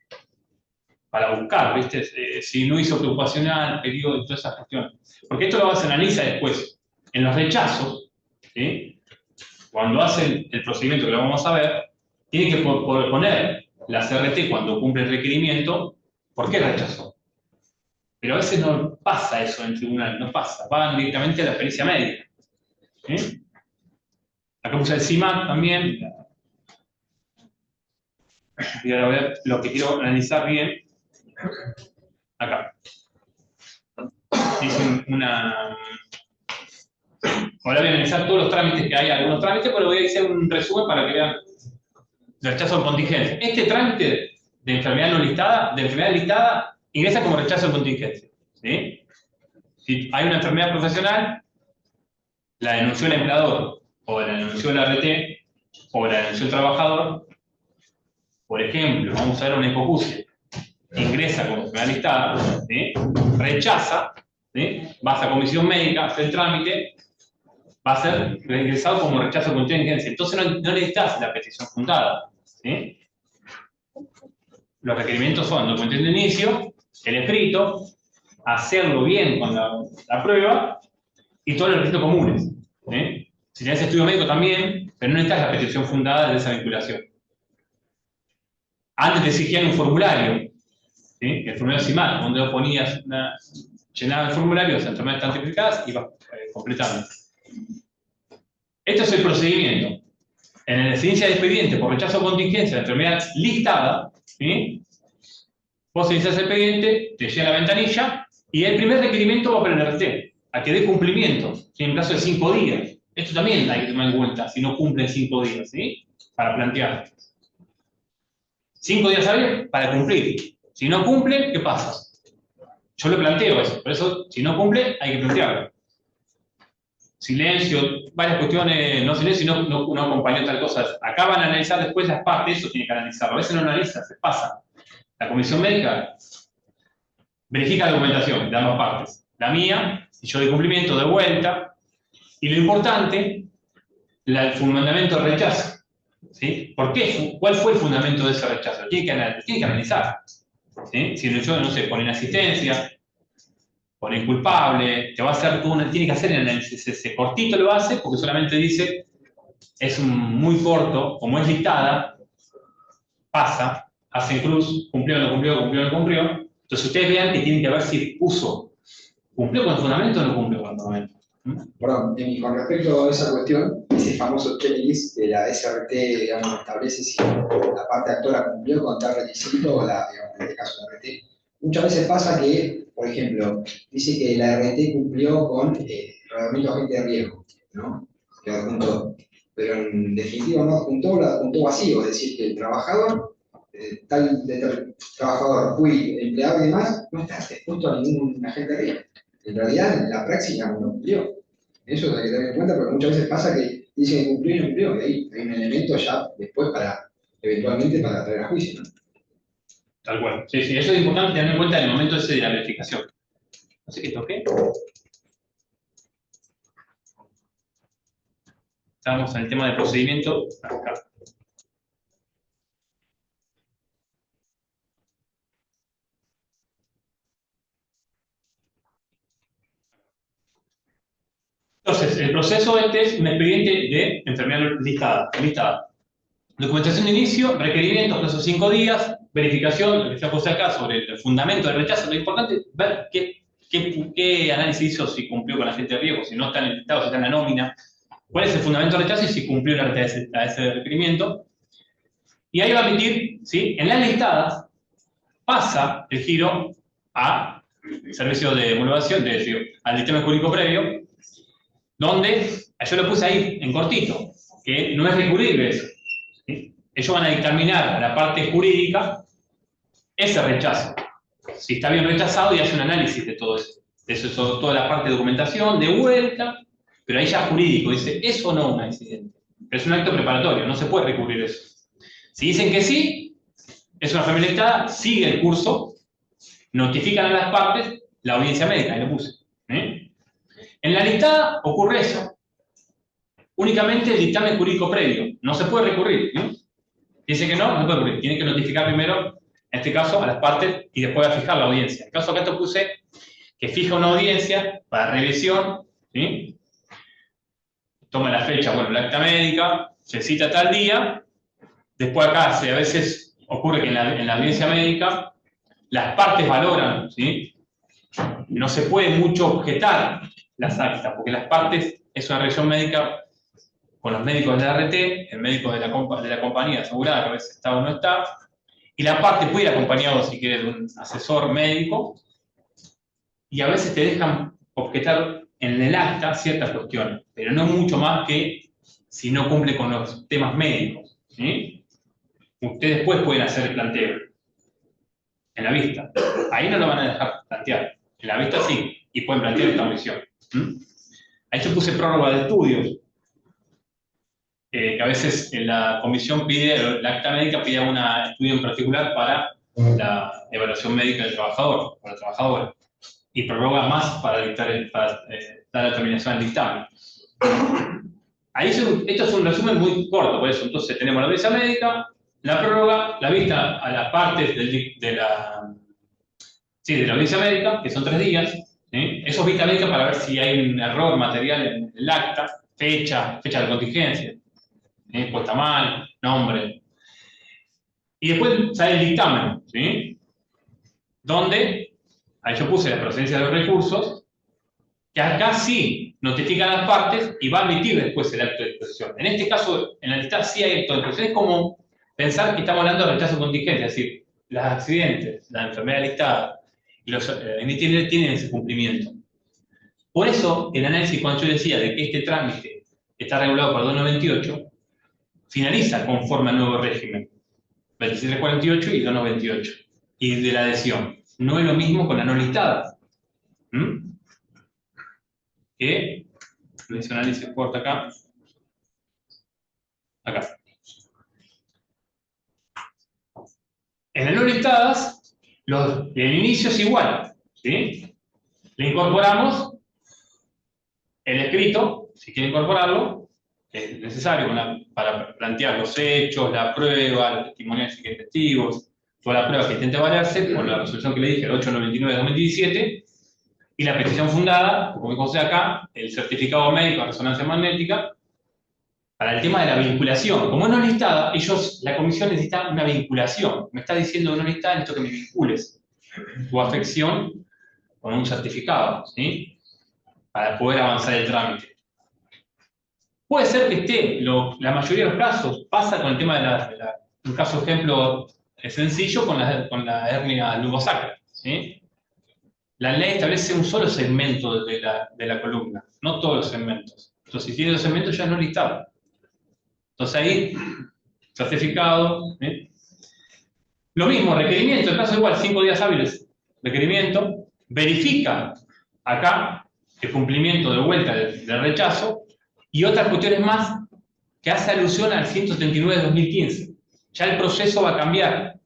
Para buscar, ¿viste? Si no hizo preocupacional, periodo, todas esas cuestiones. Porque esto lo se analiza después. En los rechazos, ¿sí? Cuando hacen el procedimiento que lo vamos a ver, tiene que poner la CRT cuando cumple el requerimiento, ¿por qué rechazó? Pero a veces no pasa eso en el tribunal, no pasa, van directamente a la pericia médica. ¿Sí? Acá puse el CIMAT también. Y ahora voy a ver lo que quiero analizar bien. Acá. Hice una... Ahora voy a analizar todos los trámites que hay, algunos trámites, pero voy a hacer un resumen para que vean el rechazo en contingencia. Este trámite de enfermedad no listada, de enfermedad listada, ingresa como rechazo en contingencia. ¿Sí? Si hay una enfermedad profesional, la denunció el empleador, o la denunció el RT, o la denunció el trabajador. Por ejemplo, vamos a ver una hipoacusia. Ingresa como enfermedad listada, ¿sí? Rechaza, ¿sí? Vas a comisión médica, hace el trámite, va a ser ingresado como rechazo de contingencia. Entonces no necesitas la petición fundada. ¿Sí? Los requerimientos son documentación de inicio, el escrito, hacerlo bien con la prueba y todos los requisitos comunes. ¿Sí? Si tenés estudio médico también, pero no necesitas la petición fundada de esa vinculación. Antes te exigían un formulario, ¿sí? El formulario CIMAT, donde vos ponías llenabas el formulario, las enfermedades están tipificadas y vas completando. Esto es el procedimiento. En la incidencia de expediente por rechazo o contingencia de enfermedad listada, ¿sí? Vos iniciás el expediente, te llega la ventanilla y el primer requerimiento va para el RT, a que dé cumplimiento, ¿sí? En plazo de 5 días. Esto también hay que tomar en cuenta, si no cumplen 5 días, ¿sí? Para plantear. 5 días hábiles para cumplir. Si no cumplen, ¿qué pasa? Yo lo planteo eso, por eso, si no cumple, hay que plantearlo. Silencio, varias cuestiones, no silencio, no acompañó tal cosa. Acá van a analizar después las partes, eso tiene que analizarlo. A veces no analiza, se pasa. La comisión médica verifica la documentación de ambas partes. La mía, si yo doy cumplimiento, de vuelta. Y lo importante, el fundamento del rechazo. ¿Sí? ¿Por qué? ¿Cuál fue el fundamento de ese rechazo? Tiene que analizar. ¿Sí? Si yo, no sé, por inasistencia, por inculpable, te va a hacer tiene que hacer el análisis. Ese cortito lo hace porque solamente dice, es muy corto, como es listada, pasa, hacen cruz, cumplió, no cumplió, cumplió, no cumplió. Entonces ustedes vean que tienen que ver si cumplió con el fundamento o no cumplió con el fundamento. Perdón, con respecto a esa cuestión, ese famoso checklist de la SRT, digamos, establece si la parte actora cumplió con tal requisito o digamos, en este caso la RT. Muchas veces pasa que, por ejemplo, dice que la RT cumplió con reglamento de agente de riesgo, ¿no? Que adjuntó. Pero en definitiva no adjuntó, lo adjuntó vacío, es decir, que el trabajador, tal trabajador, fui empleado y demás, no está expuesto a ningún agente de riesgo. En realidad, en la práctica no cumplió. Eso hay que tener en cuenta porque muchas veces pasa que dicen que cumplió y no cumplió, y ahí hay un elemento ya después eventualmente para traer a juicio, ¿no? Tal cual. Sí, sí, eso es importante tener en cuenta en el momento ese de la verificación. No sé qué toqué. Estamos en el tema de procedimiento. Acá. Entonces, el proceso este es un expediente de enfermedad listada. Documentación de inicio, requerimientos, plazo 5 días, verificación, lo que se puse acá sobre el fundamento del rechazo. Lo importante es ver qué análisis hizo, si cumplió con la gente de riesgo, si no está en el listado, si está en la nómina, cuál es el fundamento del rechazo y si cumplió a ese requerimiento. Y ahí va a emitir, ¿sí? En las listadas pasa el giro a servicio de homologación, al dictamen jurídico previo, donde yo lo puse ahí en cortito, que no es recurrible eso. ¿Sí? Ellos van a dictaminar a la parte jurídica ese rechazo. Si está bien rechazado y hace un análisis de todo eso. Eso es toda la parte de documentación, de vuelta, pero ahí ya jurídico, dice, ¿es o no un accidente? Pero es un acto preparatorio, no se puede recurrir eso. Si dicen que sí, es una enfermedad listada, sigue el curso, notifican a las partes la audiencia médica, ahí lo puse. En la listada ocurre eso. Únicamente el dictamen jurídico previo. No se puede recurrir. Dice que no se puede recurrir. Tiene que notificar primero, en este caso, a las partes y después a fijar la audiencia. En el caso acá te puse que fija una audiencia para revisión, ¿sí? Toma la fecha, bueno, la acta médica, se cita tal día. Después acá a veces ocurre que en la audiencia médica las partes valoran, ¿sí? No se puede mucho objetar las actas, porque las partes es una revisión médica con los médicos de la RT, el médico de la compañía asegurada, que a veces está o no está, y la parte puede ir acompañado, si quiere, de un asesor médico, y a veces te dejan objetar en el acta ciertas cuestiones, pero no mucho más que si no cumple con los temas médicos, ¿sí? Ustedes después pueden hacer el planteo en la vista. Ahí no lo van a dejar plantear. En la vista sí, y pueden plantear esta omisión. Ahí yo puse prórroga de estudios, que a veces en la comisión pide, la acta médica pide un estudio en particular para la evaluación médica del trabajador, o la trabajadora, y prórroga más para dar la terminación del dictamen. Ahí esto es un resumen muy corto, por eso. Entonces tenemos la audiencia médica, la prórroga, la vista a las partes de la audiencia médica, que son 3 días. ¿Sí? Eso es vista médica para ver si hay un error material en el acta, fecha de contingencia, puesta mal, nombre. Y después sale el dictamen, ¿sí? Donde, ahí yo puse la procedencia de los recursos, que acá sí notifican a las partes y va a emitir después el acto de disposición. En este caso, en la lista sí hay acto de disposición. Es como pensar que estamos hablando de rechazo contingente, es decir, los accidentes, la enfermedad listada y los tienen ese cumplimiento. Por eso, el análisis, cuando yo decía de que este trámite está regulado por 298, finaliza conforme al nuevo régimen, 2348 y 298, y de la adhesión. No es lo mismo con la no listada. Que le hice un análisis corto acá. Acá. En las no listadas, el inicio es igual, ¿sí? Le incorporamos el escrito, si quiere incorporarlo, es necesario para plantear los hechos, la prueba, los testimoniales y testigos, toda la prueba que intente valerse, con la resolución que le dije, el 899 de 2017, y la petición fundada, como dice acá, el certificado médico de resonancia magnética, para el tema de la vinculación. Como no listada, la comisión necesita una vinculación. Me está diciendo que no listada, necesito que me vincules tu afección con un certificado, ¿sí? Para poder avanzar el trámite. Puede ser que esté, la mayoría de los casos, pasa con el tema de un caso ejemplo sencillo con la hernia lumbosacra, ¿sí? La ley establece un solo segmento de la columna, no todos los segmentos. Entonces, si tiene 2 segmentos, ya no es listado. Entonces ahí, certificado. Lo mismo, requerimiento, el caso igual, 5 días hábiles. Requerimiento, verifica acá el cumplimiento de vuelta del rechazo y otras cuestiones más que hace alusión al 179 de 2015. Ya el proceso va a cambiar.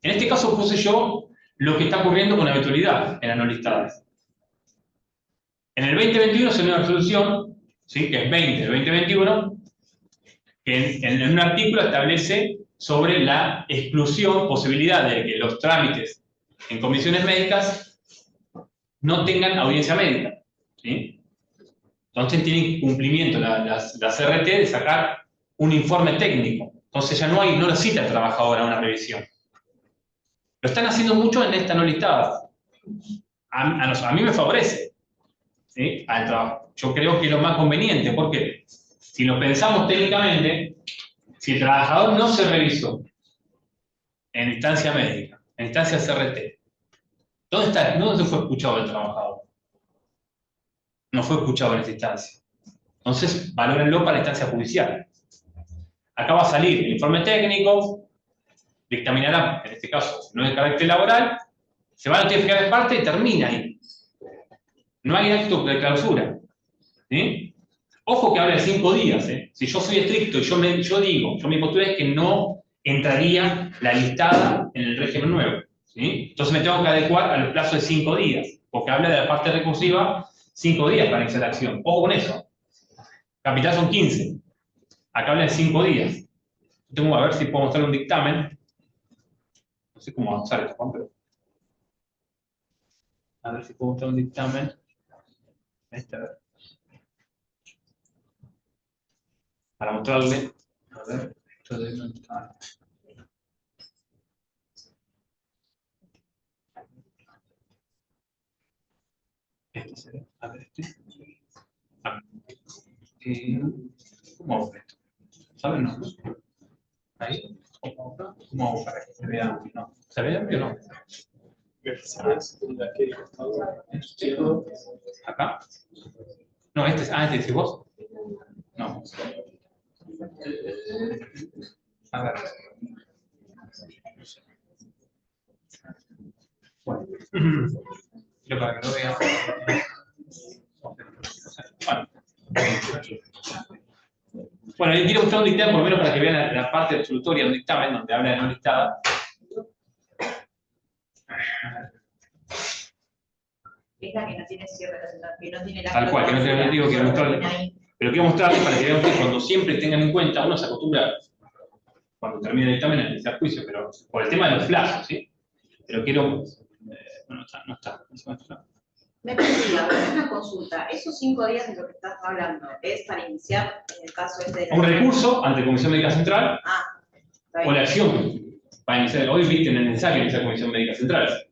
En este caso puse yo lo que está ocurriendo con habitualidad en las no listadas. En el 2021 se dio una resolución, ¿sí? Que es 20 del 2021, que en un artículo establece sobre la exclusión, posibilidad de que los trámites en comisiones médicas no tengan audiencia médica, ¿sí? Entonces tienen cumplimiento la CRT de sacar un informe técnico. Entonces ya no necesita el trabajador a una revisión. Lo están haciendo mucho en esta no listada. A mí me favorece, ¿sí?, al trabajo. Yo creo que es lo más conveniente, porque si lo pensamos técnicamente, si el trabajador no se revisó en instancia médica, en instancia CRT, ¿dónde fue escuchado el trabajador? No fue escuchado en esta instancia. Entonces, valórenlo para la instancia judicial. Acá va a salir el informe técnico, dictaminará, en este caso, si no es de carácter laboral, se va a notificar de parte y termina ahí. No hay acto de clausura. ¿Sí? Ojo que habla de 5 días. Si yo soy estricto y mi postura es que no entraría la listada en el régimen nuevo. ¿Sí? Entonces me tengo que adecuar al plazo de 5 días, porque habla de la parte recursiva, 5 días para iniciar la acción. Ojo con eso. Capital son 15. Acá habla de 5 días. Tengo a ver si puedo mostrar un dictamen. No sé cómo avanzar esto, Juan, pero... A ver si puedo mostrar un dictamen. A ver. Para mostrarle. A ver, esto de no está. Este será. A ver, este. ¿Cómo hago esto? ¿Saben? No. Ahí. ¿Cómo hago para que se vea? No. ¿Se ve o no? ¿Acá? No, este es. Este decís vos. No. A ver. Bueno. Yo para que lo vean. Bueno, quiero mostrar un dictamen por lo menos para que vean la parte resolutoria de un dictamen donde habla de no listada. Esta que no tiene cierre, que no tiene la... Tal cual, que no tiene motivo, quiero mostrarle. Pero quiero mostrarles para que vean que cuando siempre tengan en cuenta, uno se acostumbra, cuando termina el dictamen, a iniciar juicio, pero por el tema de los plazos, ¿sí? Pero quiero... no está. Me perdía, una consulta. Esos 5 días de lo que estás hablando, ¿es para iniciar en el caso este de la... Un recurso ante Comisión Médica Central está o la bien. acción para iniciar. Hoy viste en el necesario iniciar Comisión Médica Central,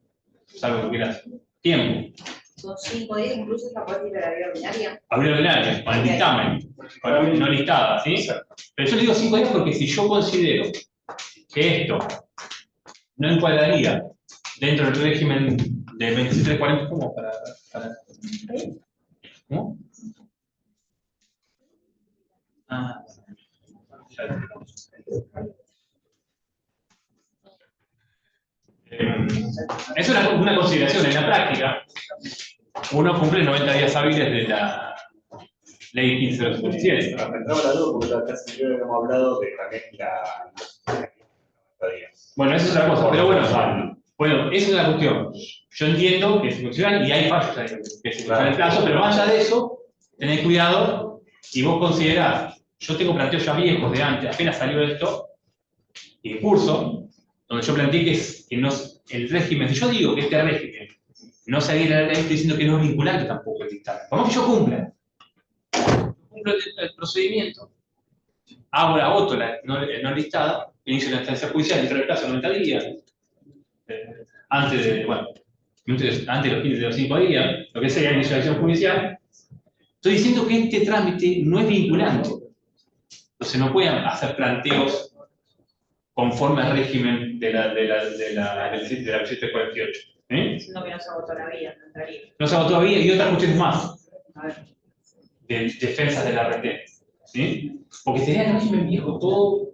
salvo que quieras tiempo. Son 5 días, incluso esta puede ir a la vía ordinaria. Habría ordinaria, con el dictamen, con no listada, ¿sí? Pero yo le digo 5 días porque si yo considero que esto no encuadraría dentro del régimen de 2740, ¿cómo? ¿Cómo? Es una consideración en la práctica. Uno cumple 90 días hábiles de la ley 15 de los 27. Entraba la duda porque la clase anterior habíamos hablado de también la 90 días. Bueno, eso es otra cosa, pero bueno, esa es la cuestión. Yo entiendo que se funcionan y hay fallos ahí, que se funcionan el plazo, pero más allá de eso, tened cuidado, si vos considerás, yo tengo planteos ya viejos de antes, apenas salió esto, y el curso, donde yo planteé que no, el régimen, si yo digo que este régimen no se adhiere a la ley, estoy diciendo que no es vinculante tampoco el dictamen. Por más que yo cumpla el procedimiento, hago la voto, no listada, inicio la instancia judicial dentro del plazo de 90 días, antes de los 15 de los 5 días, lo que sea, inicio de la acción judicial, estoy diciendo que este trámite no es vinculante. Entonces no pueden hacer planteos conforme al régimen de la 748. Diciendo que no se agotó todavía, no entraría. No se agotó todavía y otras cuestiones más. A ver. De defensas de la RT. ¿Sí? Porque sería el régimen viejo todo.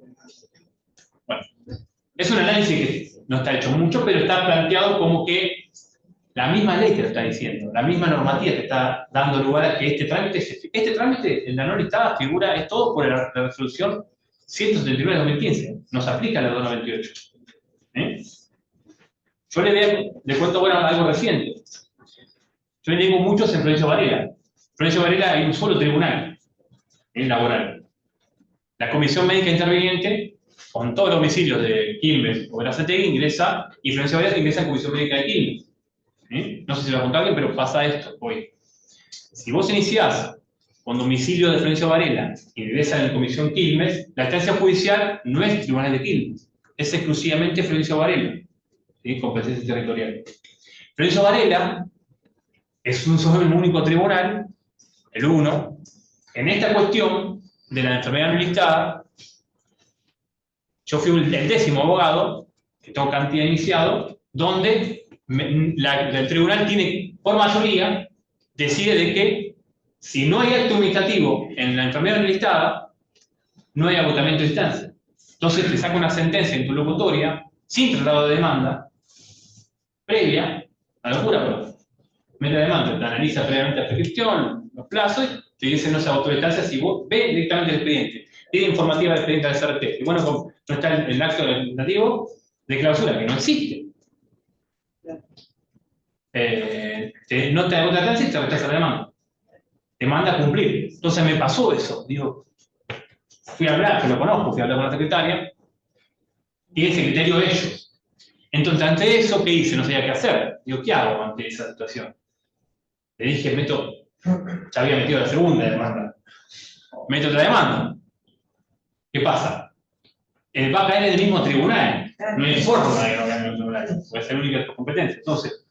Bueno, es un análisis que no está hecho mucho, pero está planteado como que la misma ley te lo está diciendo, la misma normativa te está dando lugar a que este trámite en la no listada figura, es todo por la resolución 179 de 2015, nos aplica la 298. Yo le cuento algo reciente. Yo le digo muchos en Florencio Varela. Florencio Varela hay un solo tribunal laboral. La Comisión Médica Interviniente, con todos los domicilios de Quilmes o Berazategui, ingresa, y Florencio Varela ingresa en Comisión Médica de Quilmes. No sé si lo apuntó alguien, pero pasa esto hoy. Si vos iniciás con domicilio de Florencio Varela y viveza en la Comisión Quilmes, la instancia judicial no es Tribunal de Quilmes, es exclusivamente Florencio Varela, ¿sí? Competencia territorial. Florencio Varela es un solo único tribunal, el 1. En esta cuestión de la enfermedad no listada, yo fui el 10º abogado, que tengo cantidad iniciado, donde el tribunal tiene, por mayoría, decide de que si no hay acto administrativo en la enfermedad no listada, no hay agotamiento de instancia. Entonces te saca una sentencia interlocutoria, sin traslado de demanda, previa, a la locura, pero mete la demanda, te analiza previamente la prescripción, los plazos, y te dice no se agotó de instancia si vos ves directamente el expediente. Pide informativa del expediente del CRT. Y bueno, como no está el acto administrativo de clausura, que no existe. No te agota la instancia y te rechaza la demanda. Te manda a cumplir. Entonces me pasó eso. Digo, fui a hablar, que lo conozco, fui a hablar con la secretaria, y el secretario de ellos. Entonces, ante eso, ¿qué hice? No sabía qué hacer. Digo, ¿qué hago ante esa situación? Le dije, ya había metido la segunda demanda. Meto otra demanda. ¿Qué pasa? Va a caer en el mismo tribunal. No hay forma de que no caiga en el mismo tribunal. Puede ser la única competencia. Entonces,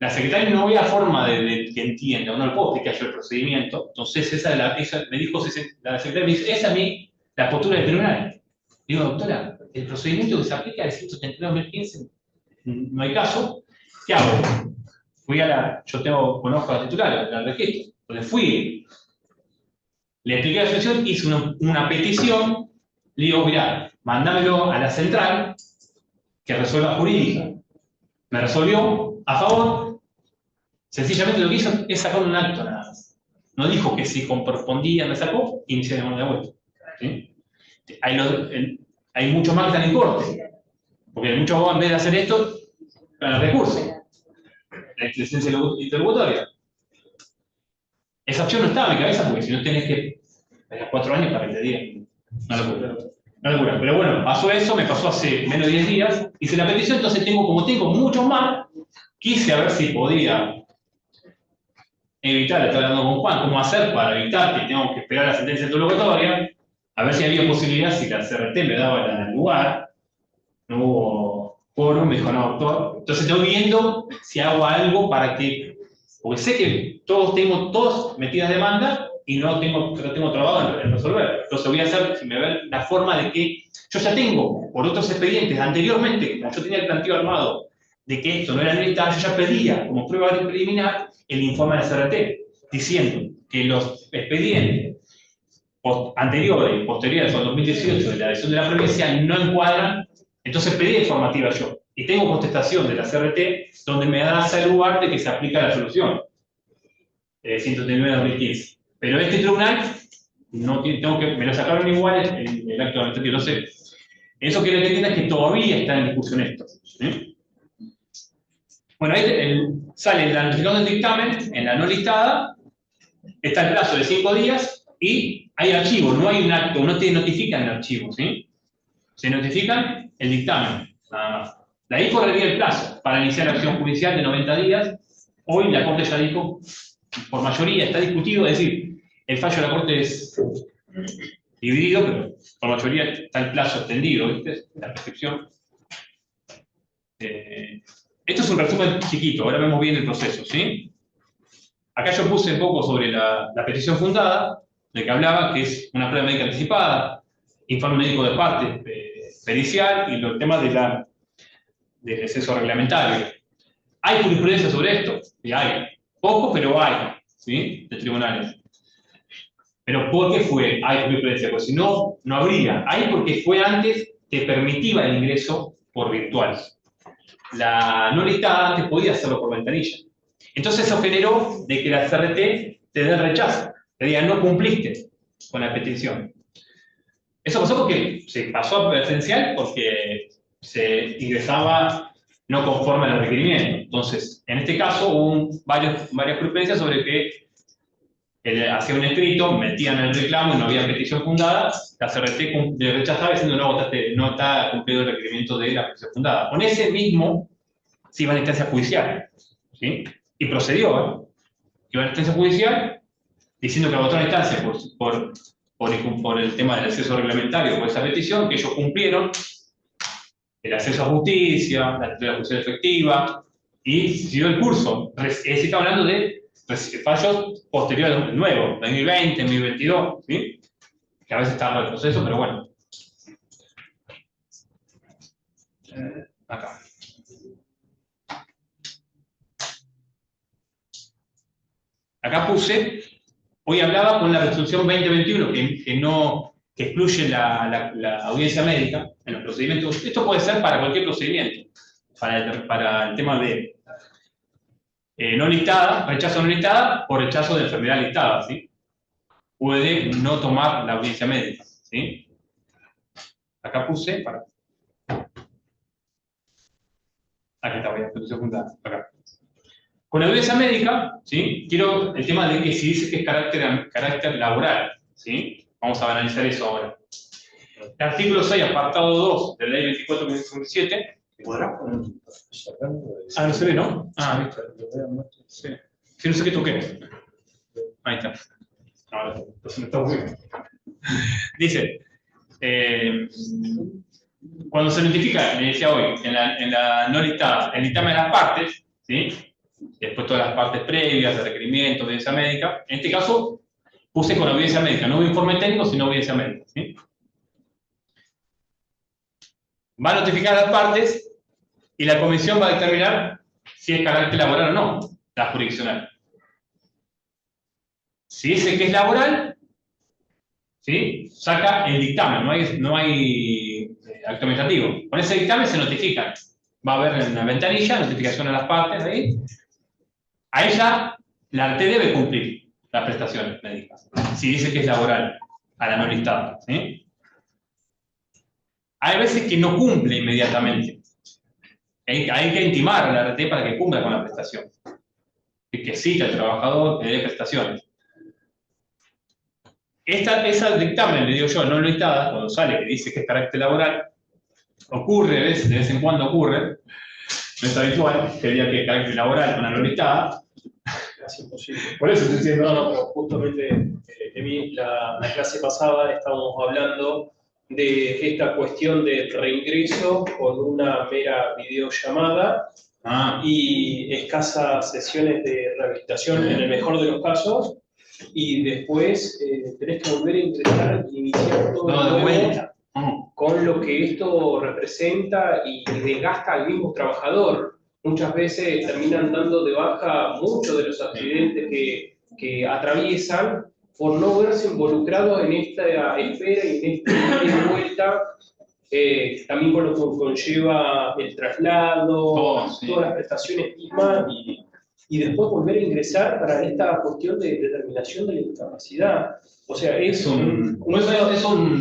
la secretaria no había forma de que entienda, no le puedo explicar yo el procedimiento. Entonces, esa me dijo, la secretaria me dice, esa es la postura del tribunal. Digo, doctora, el procedimiento que se aplica es 132.015, no hay caso. ¿Qué hago? Conozco a la titular, la registro. Entonces fui, le expliqué la situación, hice una petición, le digo, mirá, mándamelo a la central que resuelva jurídica. Me resolvió a favor, sencillamente lo que hizo es sacar un acto nada más. No dijo que si correspondía, me sacó y inicié de vuelta. ¿Sí? Hay muchos más que están en corte, porque muchos abogados en vez de hacer esto, ganan recursos. La licencia interlocutoria. Esa opción no estaba en mi cabeza porque si no tenés que esperar 4 años para que te digan. Una locura. Una locura. Pero bueno, pasó eso, me pasó hace menos de 10 días, hice la petición, entonces como tengo muchos más, quise a ver si podía evitar, estoy hablando con Juan, cómo hacer para evitar que tengo que esperar la sentencia interlocutoria, a ver si había posibilidad, si la CRT me daba el lugar, no hubo quórum, me dijo no, doctor. Entonces estoy viendo si hago algo para que, porque sé que todos metidas demanda y no tengo trabajo en resolver. Entonces voy a hacer, si me ven, la forma de que yo ya tengo, por otros expedientes anteriormente, como yo tenía el planteo armado de que esto no era militar, yo ya pedía como prueba preliminar el informe de la CRT, diciendo que los expedientes anteriores y posteriores al 2018 de la elección de la provincia no encuadran, entonces pedí informativa yo. Y tengo contestación de la CRT donde me da ese lugar de que se aplica la solución 139-2015. Pero este tribunal, me lo sacaron igual el acto administrativo. No sé. Eso quiere que entiendan que todavía está en discusión esto. ¿Sí? Bueno, ahí sale la notificación del dictamen, en la no listada, está el plazo de 5 días y hay archivos, no hay un acto, no te notifican el archivo, ¿sí? Se notifican el dictamen, nada más. De ahí correría el plazo para iniciar la acción judicial de 90 días. Hoy la Corte ya dijo, por mayoría está discutido, es decir, el fallo de la Corte es dividido, pero por mayoría está el plazo extendido, ¿viste? La prescripción. Esto es un resumen chiquito, ahora vemos bien el proceso, ¿sí? Acá yo puse un poco sobre la petición fundada, de que hablaba, que es una prueba médica anticipada, informe médico de parte pericial y los temas del exceso reglamentario. ¿Hay jurisprudencia sobre esto? Sí, hay. Poco, pero hay, ¿sí? De tribunales. Pero ¿por qué hay jurisprudencia? Pues si no, no habría. Hay porque fue antes que permitía el ingreso por virtual. La no listada antes podía hacerlo por ventanilla. Entonces eso generó de que la CRT te dé el rechazo. Te diga, no cumpliste con la petición. Eso pasó porque se pasó a presencial porque se ingresaba no conforme al requerimiento. Entonces, en este caso hubo varias jurisprudencias sobre que hacía un escrito, metían el reclamo y no había petición fundada, la CRT le rechazaba diciendo no está cumplido el requerimiento de la petición fundada. Con ese mismo se iba a la instancia judicial, ¿sí? Y procedió, iba a la instancia judicial, diciendo que agotó la instancia por el tema del acceso reglamentario, por esa petición, que ellos cumplieron el acceso a justicia, la justicia efectiva, y siguió el curso. Estamos hablando de fallos posteriores, nuevos, 2020, 2022, ¿sí? Que a veces tarda el proceso, pero bueno. Acá. Acá puse, hoy hablaba con la resolución 2021, que excluye la audiencia médica en los procedimientos. Esto puede ser para cualquier procedimiento, para el tema de no listada, rechazo no listada o rechazo de enfermedad listada, ¿sí? Puede no tomar la audiencia médica, ¿sí? Acá puse, acá está, voy a institución fundada, acá. Con la audiencia médica, ¿sí? Quiero el tema de que si dice que es carácter laboral, ¿sí? Vamos a analizar eso ahora. El artículo 6, apartado 2 de la ley 24.2017. ¿Podrás poner Ah, no se ve, ¿no? Ah, listo. Sí. Sí, no sé qué toqué. Ahí está. Ahora, entonces no está muy bien. Dice, cuando se notifica, le decía hoy, en la no listada, el dictamen de las partes, ¿sí? Después todas las partes previas, de requerimiento, audiencia médica. En este caso, puse con audiencia médica, no informe técnico, sino audiencia médica, ¿sí? Va a notificar a las partes y la comisión va a determinar si es carácter laboral o no, la jurisdiccional. Si dice que es laboral, ¿sí? Saca el dictamen, no hay acto administrativo. Con ese dictamen se notifica. Va a haber en la ventanilla notificación a las partes ahí. A ella, la ARTE debe cumplir las prestaciones médicas, si dice que es laboral, a la no listada, ¿sí? Hay veces que no cumple inmediatamente. Hay que intimar a la ARTE para que cumpla con la prestación. Y que cita al trabajador que dé prestaciones. Ese dictamen, le digo yo, no listada, cuando sale que dice que es carácter laboral, ocurre, de vez en cuando ocurre, no es habitual, que diga que es carácter laboral con la no listada. Casi imposible. Por eso estoy diciendo. No, pero justamente, Emi, la clase pasada estábamos hablando de esta cuestión de reingreso con una mera videollamada y escasas sesiones de rehabilitación en el mejor de los casos, y después tenés que volver a ingresar y iniciar todo de nuevo con lo que esto representa y desgasta al mismo trabajador. Muchas veces terminan dando de baja muchos de los accidentes que atraviesan por no verse involucrados en esta espera y en esta ida y vuelta, también con lo que conlleva el traslado, sí. todas las prestaciones mismas, y después volver a ingresar para esta cuestión de determinación de la discapacidad. O sea, es un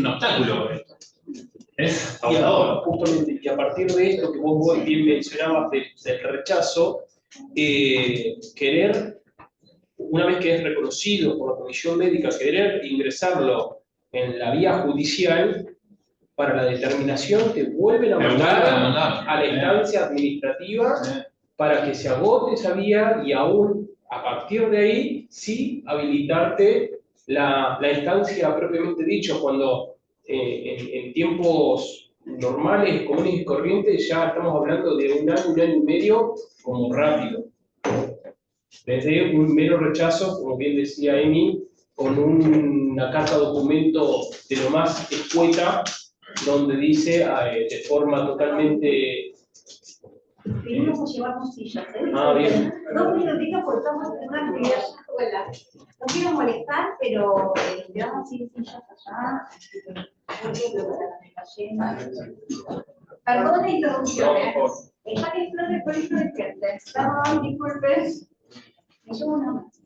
obstáculo. Es agotador. Justamente, y a partir de esto que vos bien mencionabas del rechazo, querer, una vez que es reconocido por la comisión médica, querer ingresarlo en la vía judicial, para la determinación te vuelven a mandar a la instancia administrativa para que se agote esa vía y aún a partir de ahí sí habilitarte la instancia propiamente dicho, cuando en tiempos normales, comunes y corrientes, ya estamos hablando de un año y medio como rápido. Desde un mero rechazo, como bien decía Emi, con una carta documento de lo más escueta, donde dice de forma totalmente... Venimos a llevarnos sillas, ¿eh? Ah, bien. 2 minutitos porque estamos en una actividad en la escuela. No quiero molestar, pero quedamos sin sillas allá. Perdón la interrupción, ¿eh? Deja que explote por eso de frente. Perdón, disculpen. Me llevo una más.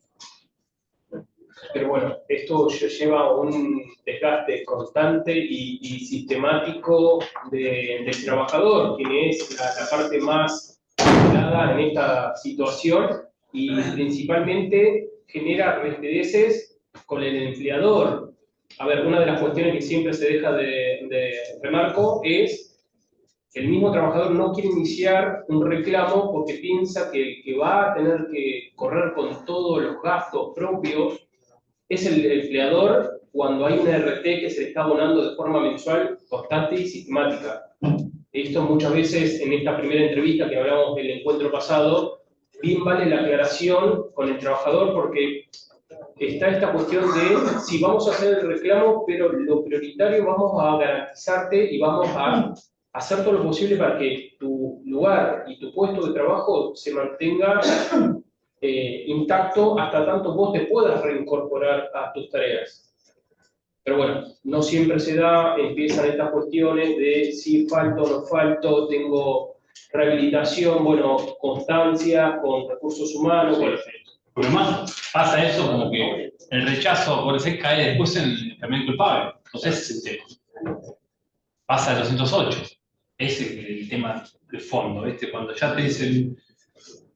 Pero bueno, esto lleva un desgaste constante y sistemático del trabajador, quien es la parte más afectada en esta situación, y principalmente genera restedeces con el empleador. A ver, una de las cuestiones que siempre se deja de remarco es que el mismo trabajador no quiere iniciar un reclamo porque piensa que va a tener que correr con todos los gastos propios es el empleador cuando hay una RT que se le está abonando de forma mensual, constante y sistemática. Esto muchas veces en esta primera entrevista que hablamos del encuentro pasado, bien vale la aclaración con el trabajador porque está esta cuestión de si vamos a hacer el reclamo, pero lo prioritario vamos a garantizarte y vamos a hacer todo lo posible para que tu lugar y tu puesto de trabajo se mantenga intacto hasta tanto vos te puedas reincorporar a tus tareas. Pero bueno, no siempre se da, empiezan estas cuestiones de si falto o no falto, tengo rehabilitación, bueno, constancia con recursos humanos. Bueno, Porque además pasa eso como que el rechazo por ese cae después en el también culpable. Entonces ese es el tema. Pasa el 208. Ese es el tema de fondo, ¿viste? Cuando ya te dicen,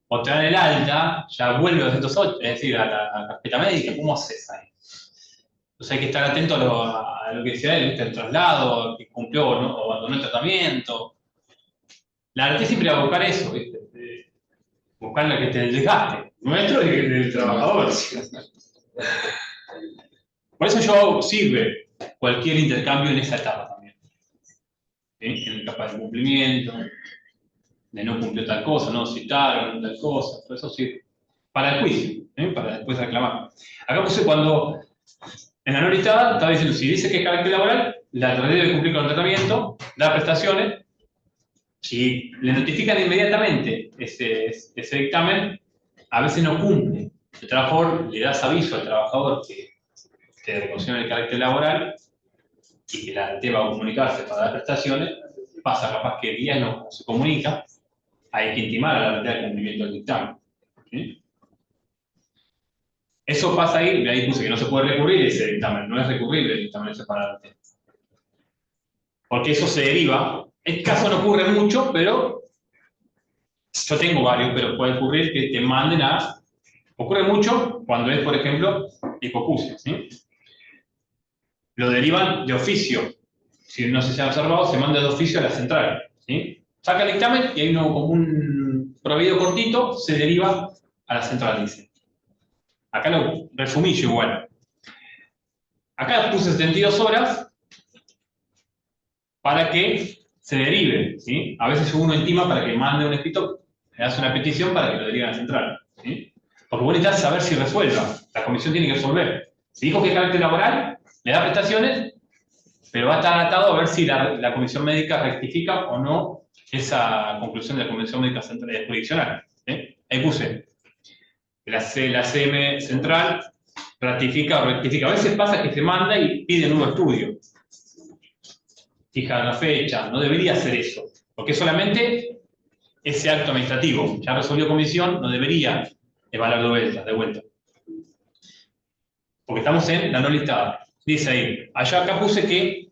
o te dan el alta, ya vuelve al 208, es decir, a la carpeta médica, ¿cómo haces ahí? Entonces hay que estar atento a lo que decía él, ¿viste? El traslado, que cumplió o, no, o abandonó el tratamiento. La RT siempre va a buscar eso, ¿viste? Buscar la que te desgaste, nuestro y del trabajador. Por eso yo sirve cualquier intercambio en esa etapa también. ¿Sí? En la etapa de cumplimiento, de no cumplió tal cosa, no citaron tal cosa, todo eso sirve. Para el juicio, para después reclamar. Acá puse cuando en la no listada estaba diciendo, si dice que es carácter laboral, la RT debe cumplir con el tratamiento, dar prestaciones. Si le notifican inmediatamente ese dictamen, a veces no cumple. El trabajador le das aviso al trabajador que te reconoció el carácter laboral y que la RT va a comunicarse para dar prestaciones, pasa capaz que días no se comunica, hay que intimar a la RT al cumplimiento del dictamen. ¿Sí? Eso pasa ahí puse que no se puede recurrir ese dictamen, no es recurrible el dictamen ese para la RT. Porque eso se deriva. En caso no ocurre mucho, pero yo tengo varios, pero puede ocurrir que te manden a... Ocurre mucho cuando es, por ejemplo, hipoacusia, ¿sí? Lo derivan de oficio. Si no se ha observado, se manda de oficio a la central, ¿sí? Saca el dictamen y hay uno como un proveído cortito, se deriva a la central, dice. Acá lo resumí yo igual. Acá puse 72 horas para que se derive, ¿sí? A veces uno intima para que mande un escrito, le hace una petición para que lo derive a la central, ¿sí? Porque vos necesitas saber si resuelva. La comisión tiene que resolver. Si dijo que es carácter laboral, le da prestaciones, pero va a estar atado a ver si la comisión médica rectifica o no esa conclusión de la comisión médica jurisdiccional. ¿Sí? Ahí puse que la CM central ratifica o rectifica. A veces pasa que se manda y pide un nuevo estudio. Fija la fecha, no debería hacer eso, porque solamente ese acto administrativo. Ya resolvió comisión, no debería evaluar de vuelta. Porque estamos en la no listada. Dice ahí, allá acá puse que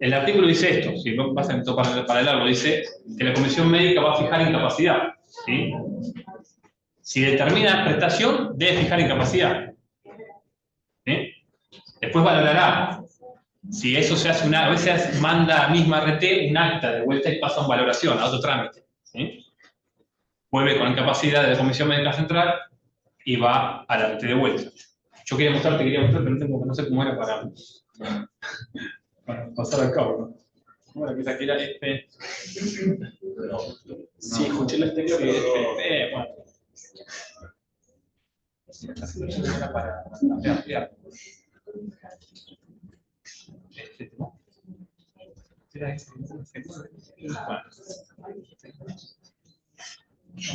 el artículo dice esto, si no pasa en todo para el largo, dice que la comisión médica va a fijar incapacidad. ¿Sí? Si determina prestación, debe fijar incapacidad. ¿Sí? Después valorará. Si eso se hace a veces manda a misma RT un acta de vuelta y pasa a valoración, a otro trámite. ¿Sí? Vuelve con incapacidad de la Comisión Médica Central y va a la RT de vuelta. Yo quería mostrarte, pero no sé cómo era para pasar al cabo, ¿no? ¿Cómo era que saqué la FP? Sí, escuché la exterior, pero FP, bueno. Esta solución era para ampliar. ¿No? Era este, bueno.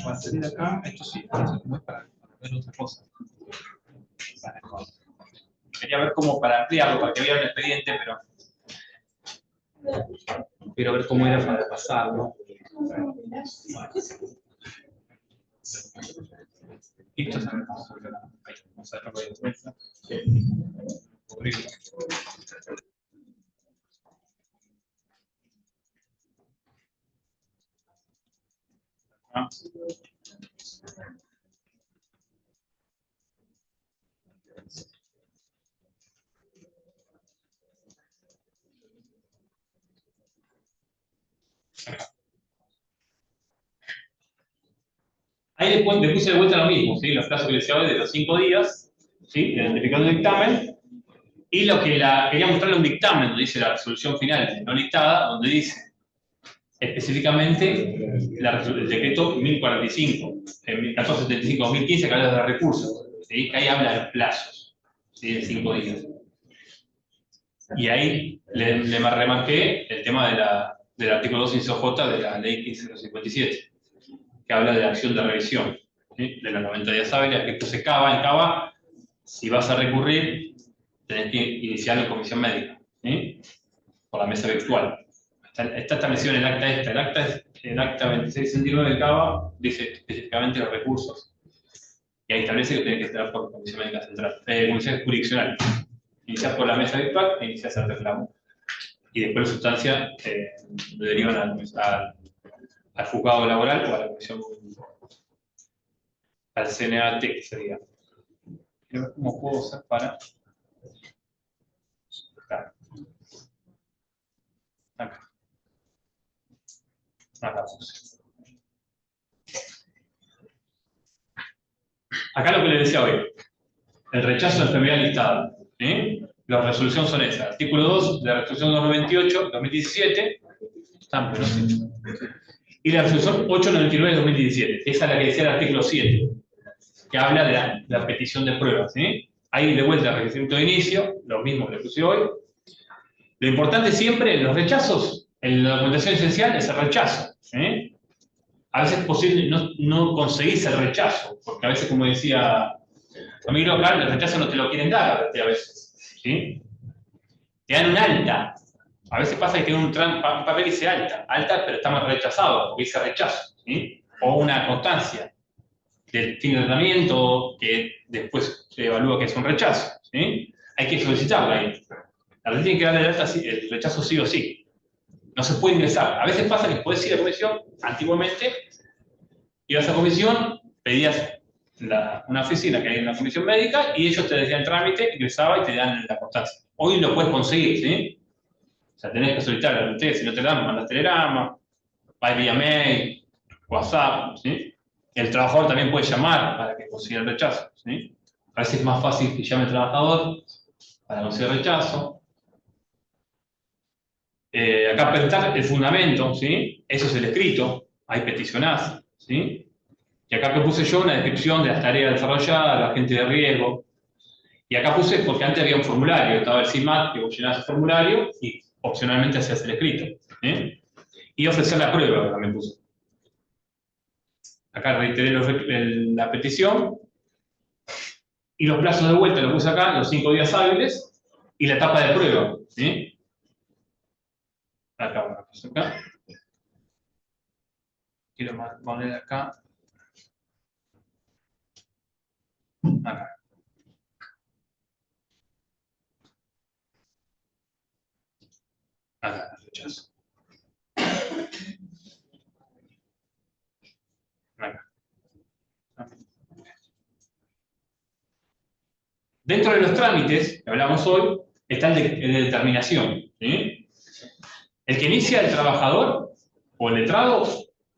Para salir de acá, esto sí, esto es para ver otra cosa. Quería ver cómo para ampliarlo, para que vean el expediente, pero quiero ver cómo era para pasarlo. Esto es vamos a verlo de vuelta. Horrible. ¿Ah? Ahí después le puse de vuelta lo mismo, ¿sí? Los plazos que les decía hoy de los 5 días, ¿sí? Identificando el dictamen. Y lo que quería mostrarle un dictamen, donde dice la resolución final no dictada, donde dice específicamente el decreto 1045, 1475-2015, que habla de recursos, ¿sí? Que ahí habla de plazos, ¿sí? De 5 días. Y ahí le remarqué el tema del artículo 2 inciso J de la ley 1557, que habla de la acción de revisión, ¿sí? De los 90 días hábiles, que esto se cava en cava. Si vas a recurrir, tenés que iniciarlo en comisión médica, ¿sí? Por la mesa virtual. Está establecido en el acta esta. El acta 2669 del CABA dice específicamente los recursos. Y ahí establece que tiene que estar por comisión médica central, comisión jurisdiccional. Iniciás por la mesa virtual e iniciás el reclamo. Y después la sustancia lo derivan al juzgado laboral o a la comisión, al CNAT, que sería. Quiero ver cómo puedo hacer para. Acá lo que les decía hoy, el rechazo de enfermedad listada. ¿Sí? Las resoluciones son esas. Artículo 2 de la resolución 298-2017, y la resolución 899-2017, esa es la que decía el artículo 7, que habla de la petición de pruebas. ¿Sí? Ahí de vuelta el requisito de inicio, lo mismo que le puse hoy. Lo importante siempre en los rechazos, en la documentación esencial, es el rechazo. ¿Sí? A veces es posible no conseguís el rechazo, porque a veces, como decía Ramiro acá, el rechazo no te lo quieren dar a veces. ¿Sí? Te dan un alta. A veces pasa que tiene un papel que dice alta, pero está más rechazado, porque dice rechazo. ¿Sí? O una constancia del fin de tratamiento que después se evalúa que es un rechazo. ¿Sí? Hay que solicitarla ahí. La verdad tiene que darle el alta, el rechazo sí o sí. No se puede ingresar. A veces pasa que podés ir a comisión, antiguamente, ibas a comisión, pedías una oficina que hay en la comisión médica y ellos te decían el trámite, ingresaba y te dan la constancia. Hoy lo puedes conseguir, ¿sí? O sea, tenés que solicitar a ustedes, si no te dan, mandas telegrama, va vía mail, WhatsApp, ¿sí? El trabajador también puede llamar para que consiga el rechazo, ¿sí? A veces es más fácil que llame el trabajador para conseguir el rechazo. Acá presentar el fundamento, ¿sí? Eso es el escrito, ahí peticionás, ¿sí? Y acá puse yo una descripción de las tareas desarrolladas, la agente de riesgo. Y acá puse, porque antes había un formulario, estaba el CIMAT, que vos llenabas el formulario y opcionalmente hacías el escrito. ¿Sí? Y ofrecer la prueba, también puse. Acá reiteré la petición. Y los plazos de vuelta los puse acá, los 5 días hábiles, y la etapa de prueba. ¿Sí? Acá. Quiero poner acá. Acá. Acá, rechazo. Acá. Dentro de los trámites que hablamos hoy, está el de determinación. ¿Sí? El que inicia el trabajador o el letrado,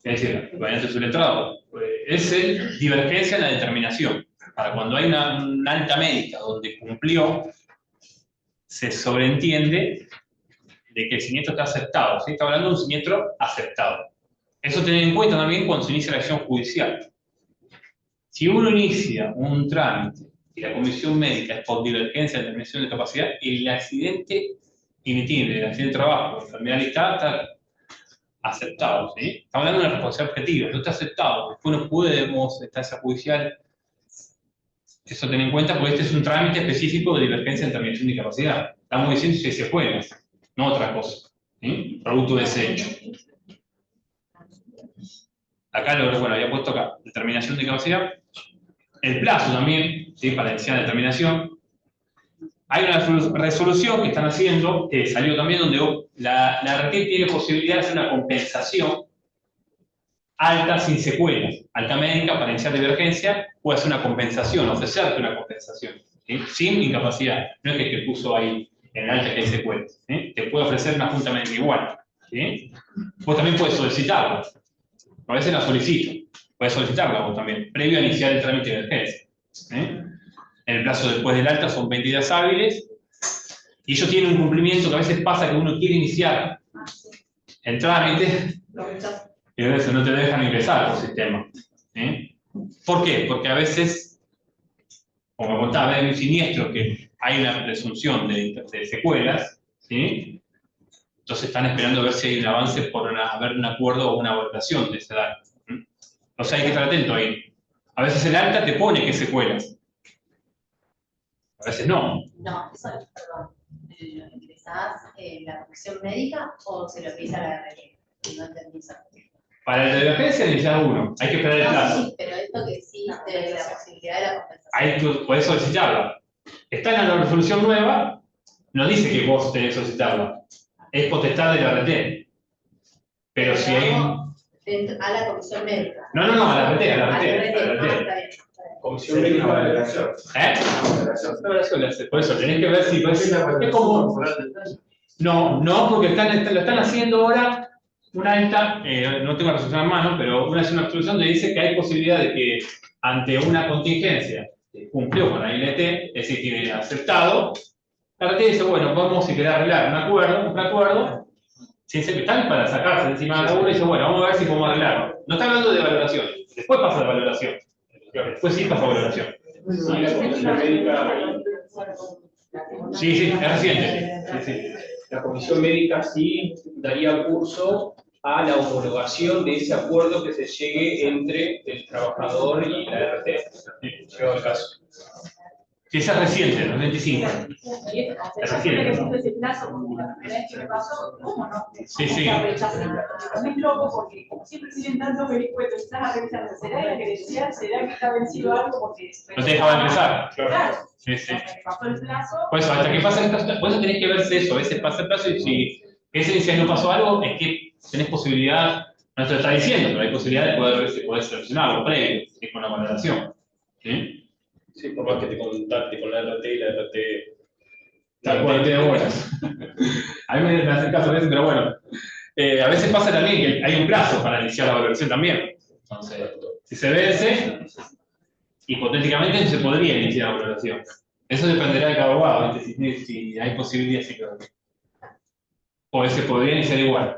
es decir, el su letrado, es el divergencia en la determinación. Para cuando hay una alta médica donde cumplió, se sobreentiende de que el siniestro está aceptado. ¿Sí? Está hablando de un siniestro aceptado. Eso tener en cuenta también cuando se inicia la acción judicial. Si uno inicia un trámite y la comisión médica es por divergencia de determinación de capacidad, el accidente initible, el accidente de trabajo, la enfermedad listada, está aceptado. ¿Sí? Estamos hablando de una responsabilidad objetiva, no está aceptado. Después no podemos instancia judicial. Eso tener en cuenta porque este es un trámite específico de divergencia de determinación de capacidad. Estamos diciendo si se puede, no otra cosa. ¿Sí? Producto de ese hecho. Acá bueno, había puesto acá, determinación de capacidad. El plazo también, ¿sí? Para iniciar la determinación. Hay una resolución que están haciendo, que salió también, donde la RT tiene posibilidad de hacer una compensación alta sin secuelas. Alta médica para iniciar divergencia puede hacer una compensación, ofrecerte una compensación, ¿sí? Sin incapacidad. No es que puso ahí en el alta que hay secuelas. ¿Sí? Te puede ofrecer una junta médica igual. ¿Sí? Vos también puedes solicitarla. A veces la solicito. Puedes solicitarla vos también, previo a iniciar el trámite de emergencia. en el plazo después del alta son 20 días hábiles, y ellos tienen un cumplimiento que a veces pasa que uno quiere iniciar el trámite, y a veces no te dejan ingresar por sistema. ¿Por qué? Porque a veces, como me contaba, hay un siniestro que hay una presunción de secuelas, ¿sí? Entonces están esperando a ver si hay un avance por haber un acuerdo o una valoración de esa edad. O sea, hay que estar atento ahí. A veces el alta te pone que secuelas. A veces no. No, eso es, perdón. ¿Ingresás la comisión médica o se lo pisa a la RT? No entendí esa cuestión. Para la divergencia necesitas uno. Hay que esperar el plazo. Sí, pero esto que existe de la posibilidad de la compensación. Hay que poder solicitarla. Está en la resolución nueva, no dice que vos tenés que solicitarla. Es potestad de la RT. Pero si hay... A la comisión médica. No, a la RT, a la RT. Está bien. Comisión médica de valoración. Por eso tenés que ver si es como... No, porque lo están haciendo ahora una alta, no tengo la resolución en mano, pero es una resolución donde dice que hay posibilidad de que ante una contingencia que cumplió con la ILT, es decir, tiene aceptado, la RT dice, bueno, vamos si querés arreglar un acuerdo, si están para sacarse de encima de la laburo, y dice, bueno, vamos a ver si podemos arreglarlo. No está hablando de valoración, después pasa la valoración. Después sí pasa valoración. Sí, la comisión médica. Sí, es reciente. Sí. La comisión médica sí daría curso a la homologación de ese acuerdo que se llegue entre el trabajador y la RT. Llegado el caso. Sí, esa es reciente, el 25. Es reciente. Ese plazo, porque la primera vez que me pasó, ¿cómo no? Sí. No es loco porque, como siempre siguen dando vericuetos, estás a revisar, ¿será la credencial? ¿Será que está vencido algo? Porque no te dejaba empezar. Claro. Sí. Pasó el plazo. Por eso, hasta que pase el plazo, por eso tenés que verse eso. A veces pasa el plazo y si ese inicial no pasó algo, es que tenés posibilidad, no te lo está diciendo, pero hay posibilidad de poder ver si podés solucionarlo previo, con la valoración. ¿Sí? Sí, por más que te contacte con la RT y la RT. Tal cual, tiene buenas. A mí me hacen caso a veces, pero bueno. A veces pasa también que hay un plazo para iniciar la valoración también. Entonces, si se vence, hipotéticamente no se podría iniciar la valoración. Eso dependerá de cada abogado, ¿viste? Si hay posibilidad, sí, claro. O se podría iniciar igual.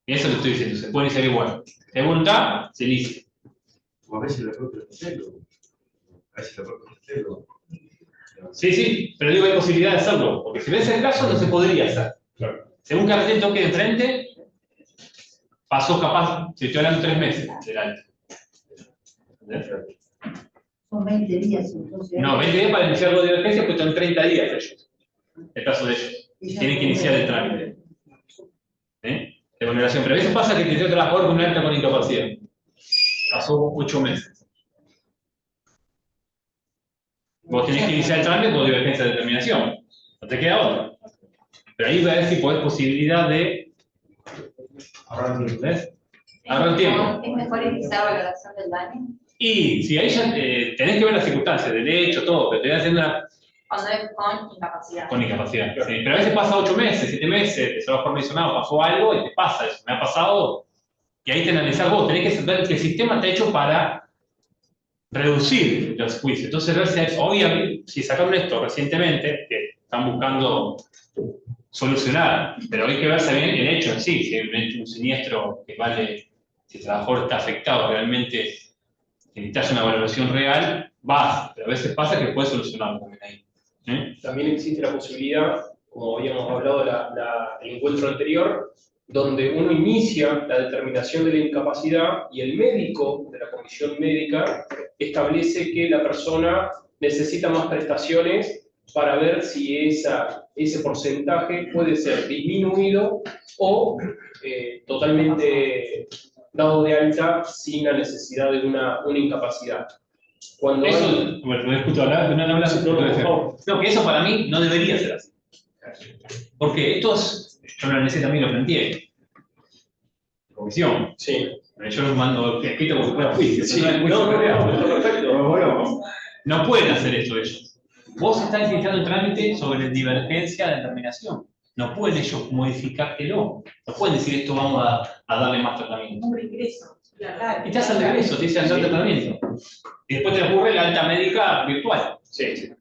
Eso lo estoy diciendo, se puede iniciar igual. Si hay voluntad, se inicia. O a veces la propia Castelo. Sí, pero digo, hay posibilidad de hacerlo, porque si vence el caso, no se podría hacer. Claro. Según Cartel toque de frente, pasó capaz, si estoy hablando 3 meses del alta. Son 20 días, entonces. No, 20 días para iniciar la divergencia, pues son 30 días ellos. El plazo de ellos. Tienen que iniciar el trámite. De valoración. Pero a veces pasa que te dio trabajador con un alta con incapacidad. Pasó 8 meses. Vos tenés que iniciar el trámite por divergencia de determinación. No te queda otra. Pero ahí va a ver si podés posibilidad de ahorrar tiempo. ¿Ves? Ahorrar tiempo. ¿Es mejor iniciar valoración del daño? Y si ahí ya tenés que ver las circunstancias, derecho, todo, pero te voy haciendo una. Cuando es con incapacidad. Con incapacidad, sí. Pero a veces pasa 8 meses, 7 meses, te trabajo mencionado, pasó algo y te pasa eso. Me ha pasado, y ahí te analizás vos, tenés que saber que el sistema está hecho para reducir los juicios. Entonces, ver si obviamente, si sacaron esto recientemente, que están buscando solucionar, pero hay que verse bien el hecho en sí, si hay un siniestro que vale, si el trabajador está afectado realmente, que necesitas una valoración real, vas, pero a veces pasa que puedes solucionarlo también ahí. También existe la posibilidad, como habíamos hablado el encuentro anterior, donde uno inicia la determinación de la incapacidad y el médico de la comisión médica establece que la persona necesita más prestaciones para ver si ese porcentaje puede ser disminuido o totalmente dado de alta sin la necesidad de una incapacidad. Cuando eso, bueno, escucho hablar, no, que eso para mí no debería ser así. Porque estos, yo lo analicé también, lo planteé. Comisión. Sí. Yo los mando escrito como si fuera juicio. Sí. Perfecto. No pueden hacer esto ellos. Vos estás iniciando el trámite sobre divergencia de determinación. No pueden ellos modificártelo. No pueden decir esto vamos a darle más tratamiento. Un reingreso. Y te hacen de eso, te dicen hacer tratamiento. Y después te ocurre la alta médica virtual. Sí.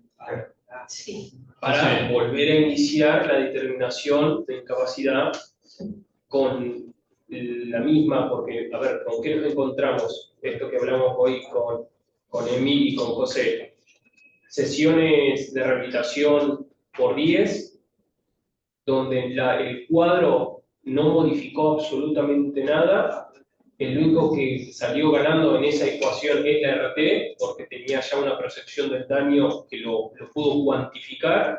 Sí. Para volver a iniciar la determinación de incapacidad con la misma, porque, a ver, ¿con qué nos encontramos? Esto que hablamos hoy con Emil y con José. Sesiones de rehabilitación por 10, donde el cuadro no modificó absolutamente nada. El único que salió ganando en esa ecuación es la RT, porque tenía ya una percepción del daño que lo pudo cuantificar.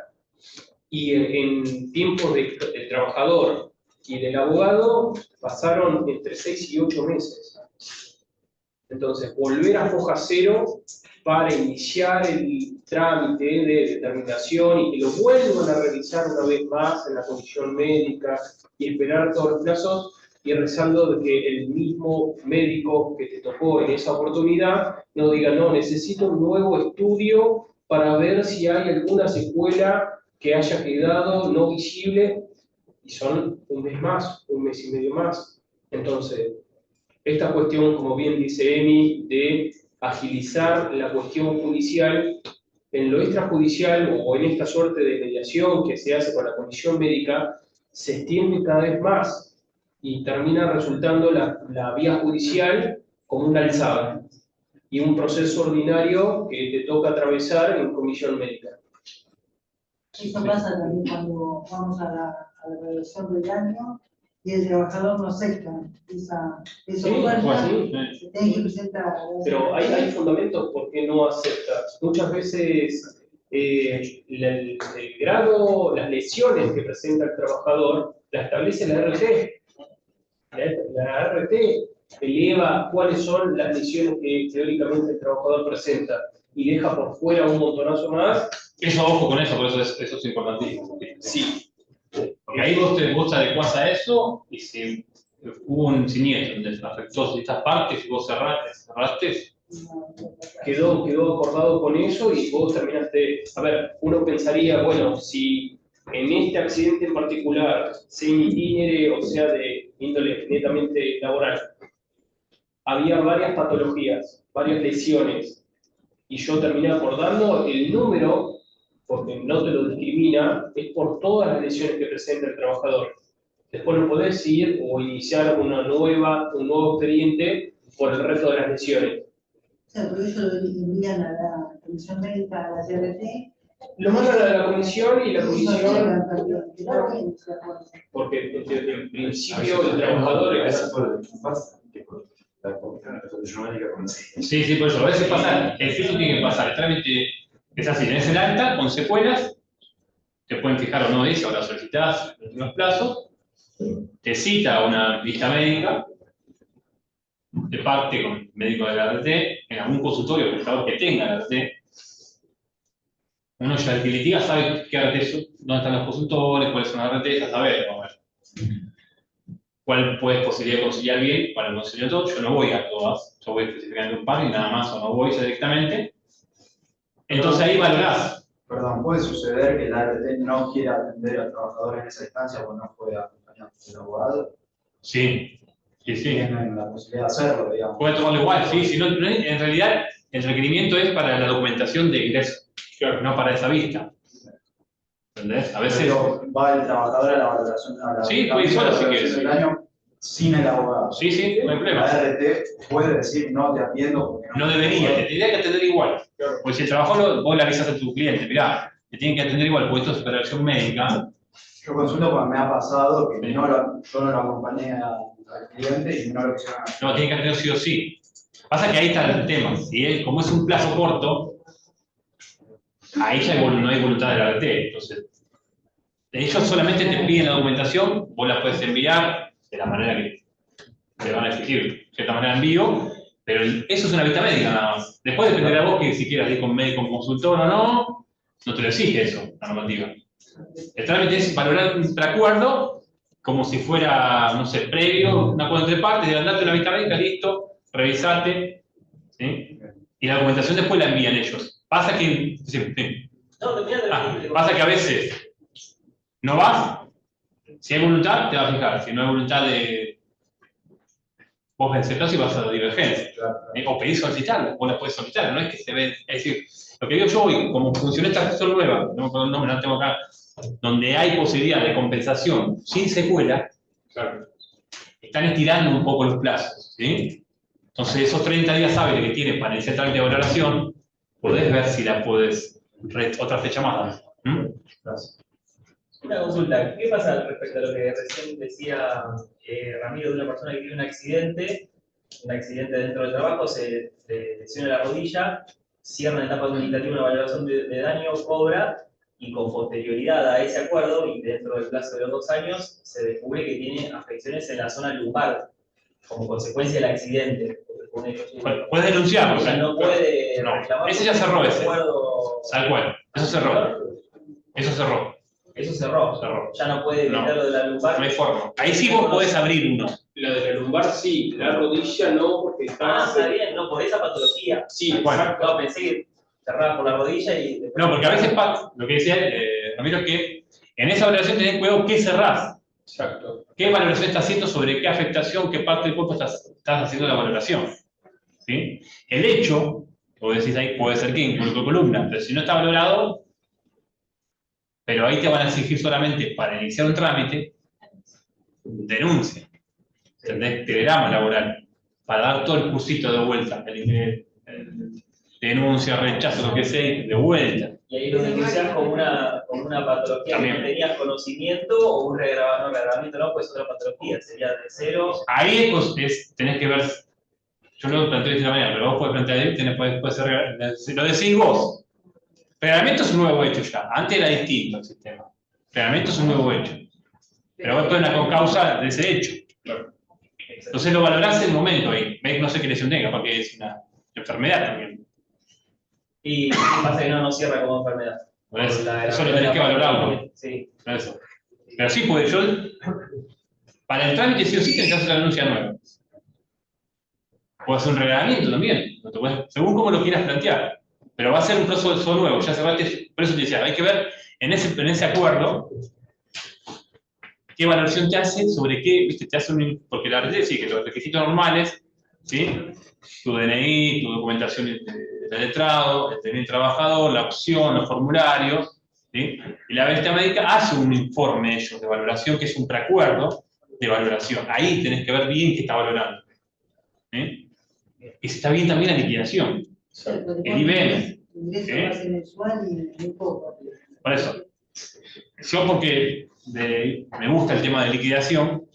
Y en tiempos del trabajador y del abogado pasaron entre 6 y 8 meses. Entonces, volver a foja cero para iniciar el trámite de determinación y que lo vuelvan a revisar una vez más en la comisión médica y esperar todos los plazos, y rezando de que el mismo médico que te tocó en esa oportunidad no diga, no, necesito un nuevo estudio para ver si hay alguna secuela que haya quedado no visible, y son un mes más, un mes y medio más. Entonces, esta cuestión, como bien dice Emi, de agilizar la cuestión judicial, en lo extrajudicial o en esta suerte de mediación que se hace con la comisión médica, se extiende cada vez más y termina resultando la vía judicial como una alzada y un proceso ordinario que te toca atravesar en comisión médica. Eso pasa también cuando vamos a la revisión del daño y el trabajador no acepta esa oferta, se tiene que presentar. Pero hay fundamentos por qué no aceptas. Muchas veces el grado, las lesiones que presenta el trabajador, la establece la RT. La RT eleva cuáles son las lesiones que teóricamente el trabajador presenta y deja por fuera un montonazo más. Eso, ojo con eso, por eso es importantísimo. Sí. Porque ahí vos te adecuás a eso, y si hubo un siniestro donde afectó ciertas partes y vos cerraste. Quedó acordado con eso y vos terminaste. A ver, uno pensaría, bueno, si en este accidente en particular, sin itinere, o sea, de índole netamente laboral, había varias patologías, varias lesiones, y yo terminé acordando el número, porque no te lo discrimina, es por todas las lesiones que presenta el trabajador. Después no podés ir o iniciar un nuevo expediente por el resto de las lesiones. O sea, pero ellos lo envían a la comisión médica, a la CRT. Lo mandan a la comisión y la comisión, Sí, porque en principio el trabajador es... Sí, por eso. A veces pasa, el filtro tiene que pasar. El trámite es así: tenés el alta con secuelas, te pueden fijar o no dice, ahora solicitas en los plazos, te cita una lista médica, te parte con el médico de la RT, en algún consultorio prestador que tenga la RT. Uno ya el que litiga sabe qué RT son, dónde están los consultores, cuáles son las RT, ya sabe, vamos a ver cuál puedes posibilidad de conciliar bien para el conciliador. Yo no voy a todas, yo voy especificando un par y nada más, o no voy directamente. Entonces ahí valorás. Perdón, ¿puede suceder que la RT no quiera atender al trabajador en esa instancia o no fue acompañado por el abogado? Sí. Tienen la posibilidad de hacerlo, digamos. Puede tomarlo igual, sí. Si no, en realidad, el requerimiento es para la documentación de ingreso, no para esa vista. ¿Entendés? A veces. Pero va el trabajador a la valoración. Sí, puede ir solo si quieres. El daño sin el abogado. Sí, no hay problema. La RT puede decir no te atiendo porque no debería, te tendría que atender igual. Porque si el trabajador, vos le avisas a tu cliente, mirá, te tienen que atender igual, porque esto es operación médica. Yo consulto porque me ha pasado que yo no lo acompañé al cliente y no lo quisieron hacer. No, tiene que atender sí o sí. Pasa que ahí está el tema. Si como es un plazo corto, ahí ya no hay voluntad de la RT. Entonces, ellos solamente te piden la documentación, vos la puedes enviar de la manera que te van a exigir, de cierta manera en vivo, pero eso es una vista médica nada más. Después dependerá de vos que si quieras ir con médico, con consultor o no te lo exige eso, la normativa. El trámite es valorar un preacuerdo como si fuera, no sé, previo, un acuerdo entre partes, de mandarte una vista médica, listo, revisate, ¿sí? Y la documentación después la envían ellos. Pasa que, pasa que a veces no vas, si hay voluntad te vas a fijar, si no hay voluntad de vos vencerlos y vas a la divergencia. O pedís solicitarla, vos la podés solicitar, no es que se ve. Es decir, lo que digo yo hoy, como funciona esta gestión nueva, no me la tengo acá, donde hay posibilidad de compensación sin secuela, están estirando un poco los plazos, ¿sí? Entonces, esos 30 días hábiles que tienes para iniciar trámite de valoración, podés ver si la podés, otra fecha más. Una consulta, ¿qué pasa respecto a lo que recién decía Ramiro, de una persona que tiene un accidente dentro del trabajo, se lesiona la rodilla, cierra en etapa administrativa una valoración de daño, cobra, y con posterioridad a ese acuerdo, y dentro del plazo de los 2 años, se descubre que tiene afecciones en la zona lumbar, como consecuencia del accidente? Puedes denunciarlo. O sea, no puede reclamar. Ese ya cerró, ese. Tal cual, eso cerró. Eso cerró. Ya no puede evitar lo de la lumbar. No hay forma. Ahí sí vos podés abrir uno. La de la lumbar sí, la rodilla no, porque está bien, no, por esa patología. Sí, exacto. No, pensé que cerraba por la rodilla y... No, porque a veces pasa, lo que decía Ramiro, que en esa valoración tenés cuidado qué cerrás. Exacto. ¿Qué valoración estás haciendo sobre qué afectación, qué parte del cuerpo estás haciendo la valoración? ¿Sí? El hecho, vos decís ahí, puede ser que involucre columna, pero si no está valorado, pero ahí te van a exigir solamente para iniciar un trámite, denuncia, ¿entendés? Telegrama laboral, para dar todo el cursito de vuelta, denuncia, rechazo, lo que sea, de vuelta. Y ahí lo denuncias con una patología también. Que no tenías conocimiento o un reglamento, no, pues otra patología, sería de cero. Ahí tenés que ver, yo lo planteo de esta manera, pero vos podés plantear, puede ser, lo decís vos. Reglamento es un nuevo hecho ya, antes era distinto el sistema. Reglamento es un nuevo hecho. Pero vos pones una concausa de ese hecho. Entonces lo valorás en el momento ahí. ¿Ves? No sé qué lesión tenga, porque es una enfermedad también. Y pasa que no cierra como enfermedad. Eso lo tenés que valorarlo. Sí. Eso. Pero sí, pues yo, para el trámite sí o sí tenés que hacer la denuncia nueva. Puede hacer un reglamento también, según cómo lo quieras plantear. Pero va a ser un proceso nuevo, ya cerraste, por eso te decía, hay que ver en ese acuerdo qué valoración te hace, sobre qué, viste, te hace porque la verdad sí que los requisitos normales, ¿sí? Tu DNI, tu documentación de letrado, el DNI del trabajador, la opción, los formularios, ¿sí? Y la venta médica hace un informe ellos de valoración, que es un preacuerdo de valoración. Ahí tenés que ver bien qué está valorando. ¿Sí? Y si está bien también la liquidación. El IBM. Por eso. Yo porque me gusta el tema de liquidación,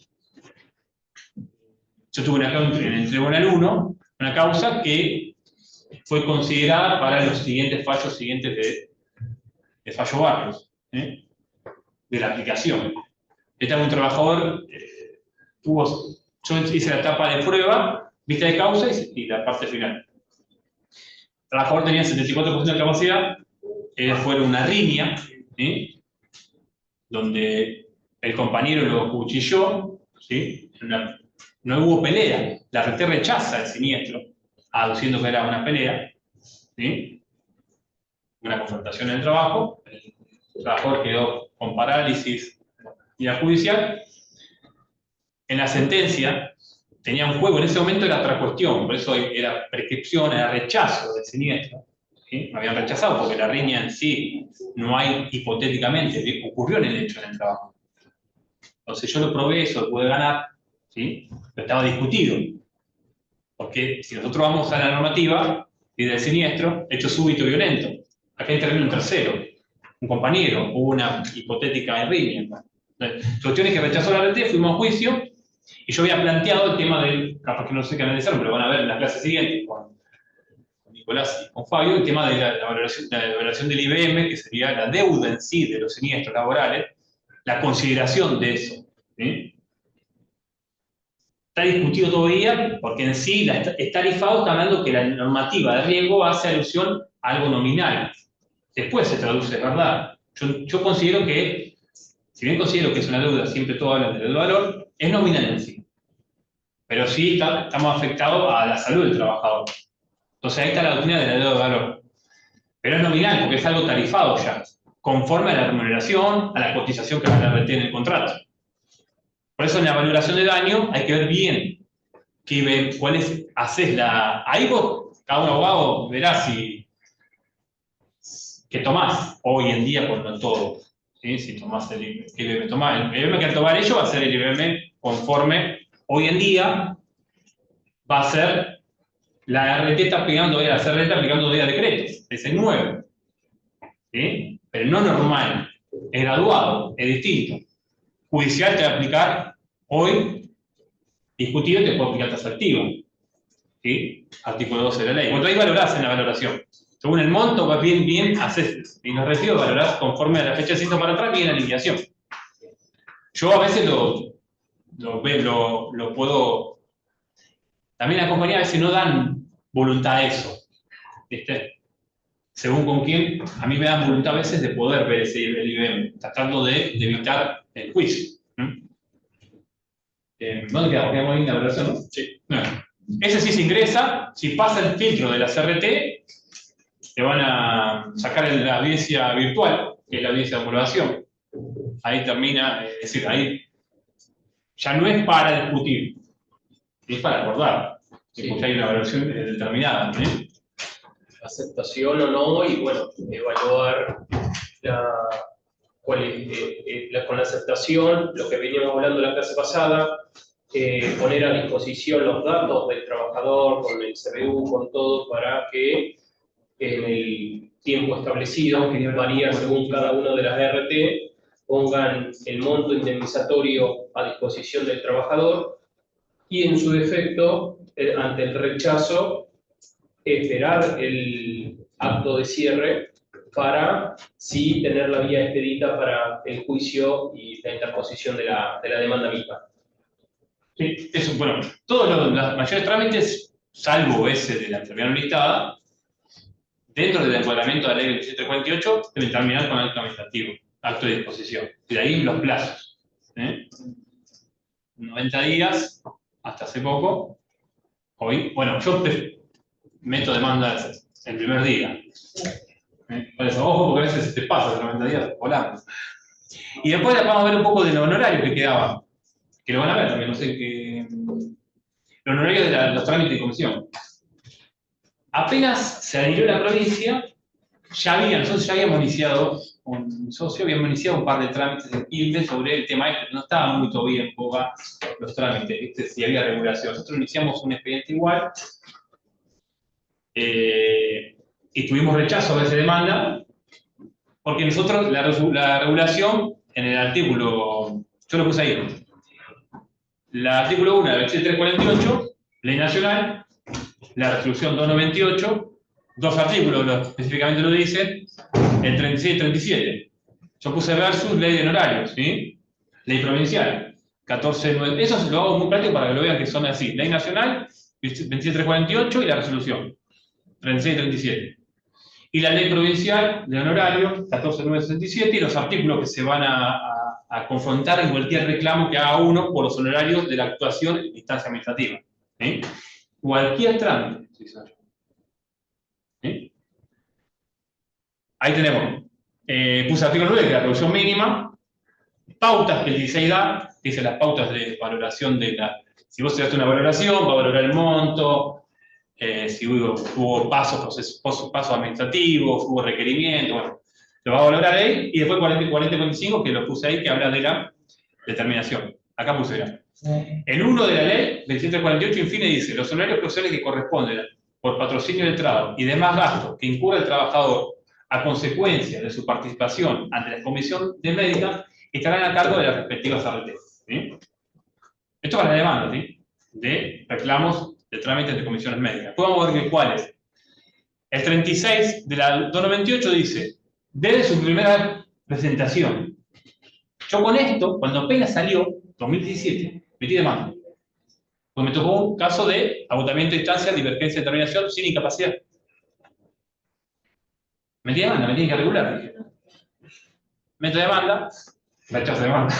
yo tuve en el Tribunal 1 una causa que fue considerada para los siguientes fallos de fallo Barrios, de la aplicación. Un trabajador yo hice la etapa de prueba, vista de causa y la parte final. El trabajador tenía 74% de capacidad, fue una riña, ¿sí? Donde el compañero lo cuchilló, ¿sí? No hubo pelea, la RT rechaza el siniestro, aduciendo que era una pelea, ¿sí? Una confrontación en el trabajo, el trabajador quedó con parálisis y la judicial. En la sentencia tenía un juego, en ese momento era otra cuestión, por eso era prescripción, era rechazo del siniestro. ¿Sí? Me habían rechazado porque la riña en sí no hay hipotéticamente, ocurrió en el hecho en el trabajo. Entonces yo lo probé, eso lo pude ganar, ¿sí? Pero estaba discutido. Porque si nosotros vamos a la normativa y del siniestro, hecho súbito violento, acá interviene un tercero, un compañero, hubo una hipotética riña. La cuestión es que rechazó la RT, fuimos a juicio, y yo había planteado el tema del, capaz que no sé qué analizaron, pero van a ver en la clase siguiente con Nicolás y con Fabio, el tema de la valoración del IBM, que sería la deuda en sí de los siniestros laborales, la consideración de eso. ¿Sí? Está discutido todavía, porque en sí es tarifado, está hablando que la normativa de riesgo hace alusión a algo nominal. Después se traduce, es verdad. Yo considero que, si bien considero que es una deuda, siempre todo habla de deuda de valor, es nominal en sí. Pero sí estamos afectados a la salud del trabajador. Entonces ahí está la doctrina de la deuda de valor. Pero es nominal, porque es algo tarifado ya, conforme a la remuneración, a la cotización que va a retener en el contrato. Por eso en la valoración de daño hay que ver bien ¿cuál es? Haces la... Ahí vos, cada un abogado verá si... que tomás hoy en día, por no todo. ¿Sí? Si tomás el IBM, el IBM que al tomar ello va a ser el IBM conforme hoy en día va a ser la RT está aplicando, la CRT está aplicando todavía decretos, es el nuevo. ¿Sí? Pero no normal, es graduado, es distinto. Judicial te va a aplicar hoy, discutido te puede aplicar tasa activa. ¿Sí? Artículo 12 de la ley. Cuando ahí valorás en la valoración. Según el monto, va bien, haces, y los recibos valorás conforme a la fecha de ciento para atrás y en alineación. Yo a veces lo puedo... También la compañía a veces no dan voluntad a eso. ¿Viste? Según con quién, a mí me dan voluntad a veces de poder ver ese IBM, tratando de evitar el juicio. ¿Dónde quedamos? ¿Quedamos en la valoración, no? Sí. Bueno, ese sí se ingresa, si pasa el filtro de la CRT, te van a sacar la audiencia virtual, que es la audiencia de homologación. Ahí termina, es decir, ahí ya no es para discutir, es para acordar, sí. Porque hay una valoración determinada. Aceptación o no, y bueno, evaluar con la aceptación, lo que veníamos hablando en la clase pasada, poner a disposición los datos del trabajador con el CBU, con todo, para que en el tiempo establecido, que varía según cada una de las RT, pongan el monto indemnizatorio a disposición del trabajador y en su defecto, ante el rechazo, esperar el acto de cierre para sí tener la vía expedita para el juicio y la interposición de la demanda misma. Sí, eso, bueno, todos los mayores trámites, salvo ese de la enfermedad no listada, dentro del encuadramiento de la ley 2748, deben terminar con acto administrativo, acto de disposición. Y de ahí los plazos. 90 días, hasta hace poco. Hoy, bueno, yo meto demandas el primer día. Por eso, ojo, porque a veces te pasa los 90 días volando. Y después vamos a ver un poco de los honorarios que quedaban. Que lo van a ver también, no sé qué. Los honorarios de los trámites de comisión. Apenas se adhirió la provincia, nosotros ya habíamos iniciado, un socio habíamos iniciado un par de trámites de PILDE sobre el tema este, no estaba muy todavía en boga los trámites, si había regulación. Nosotros iniciamos un expediente igual, y tuvimos rechazo a esa demanda, porque nosotros, la regulación, en el artículo, yo lo puse ahí, el artículo 1 de la 2348, ley nacional, la resolución 298, dos artículos específicamente lo dicen, el 36 y 37. Yo puse versus ley de honorarios, ¿sí? Ley provincial, 14.9. Eso lo hago muy práctico para que lo vean que son así. Ley nacional, 27.348 y la resolución, 36 y 37. Y la ley provincial de honorarios, 14.967, y los artículos que se van a confrontar en cualquier reclamo que haga uno por los honorarios de la actuación en instancia administrativa. ¿Sí? Cualquier trámite. ¿Sí? Ahí tenemos. Puse artículo 9, que es la reducción mínima. Pautas que el 16 da, dice las pautas de valoración de la... Si vos haces una valoración, va a valorar el monto, si hubo pasos administrativos, hubo requerimientos, bueno, lo va a valorar ahí, y después 40.45, que lo puse ahí, que habla de la determinación. Acá puse ya. El 1 de la ley, 2748, en fin, dice, los honorarios profesionales que corresponden por patrocinio de trabajo y demás gastos que incurra el trabajador a consecuencia de su participación ante la comisión de médica estarán a cargo de las respectivas RT. ¿Sí? Esto para la demanda, ¿sí? De reclamos de trámites de comisiones médicas. Después vamos a ver cuáles. El 36 de la 298 dice, desde su primera presentación. Yo con esto, cuando apenas salió, 2017, metí demanda. Pues me tocó un caso de agotamiento de instancia, divergencia de terminación sin incapacidad. Metí demanda, me tienen que regular. Dije. Meto demanda, rechazo demanda.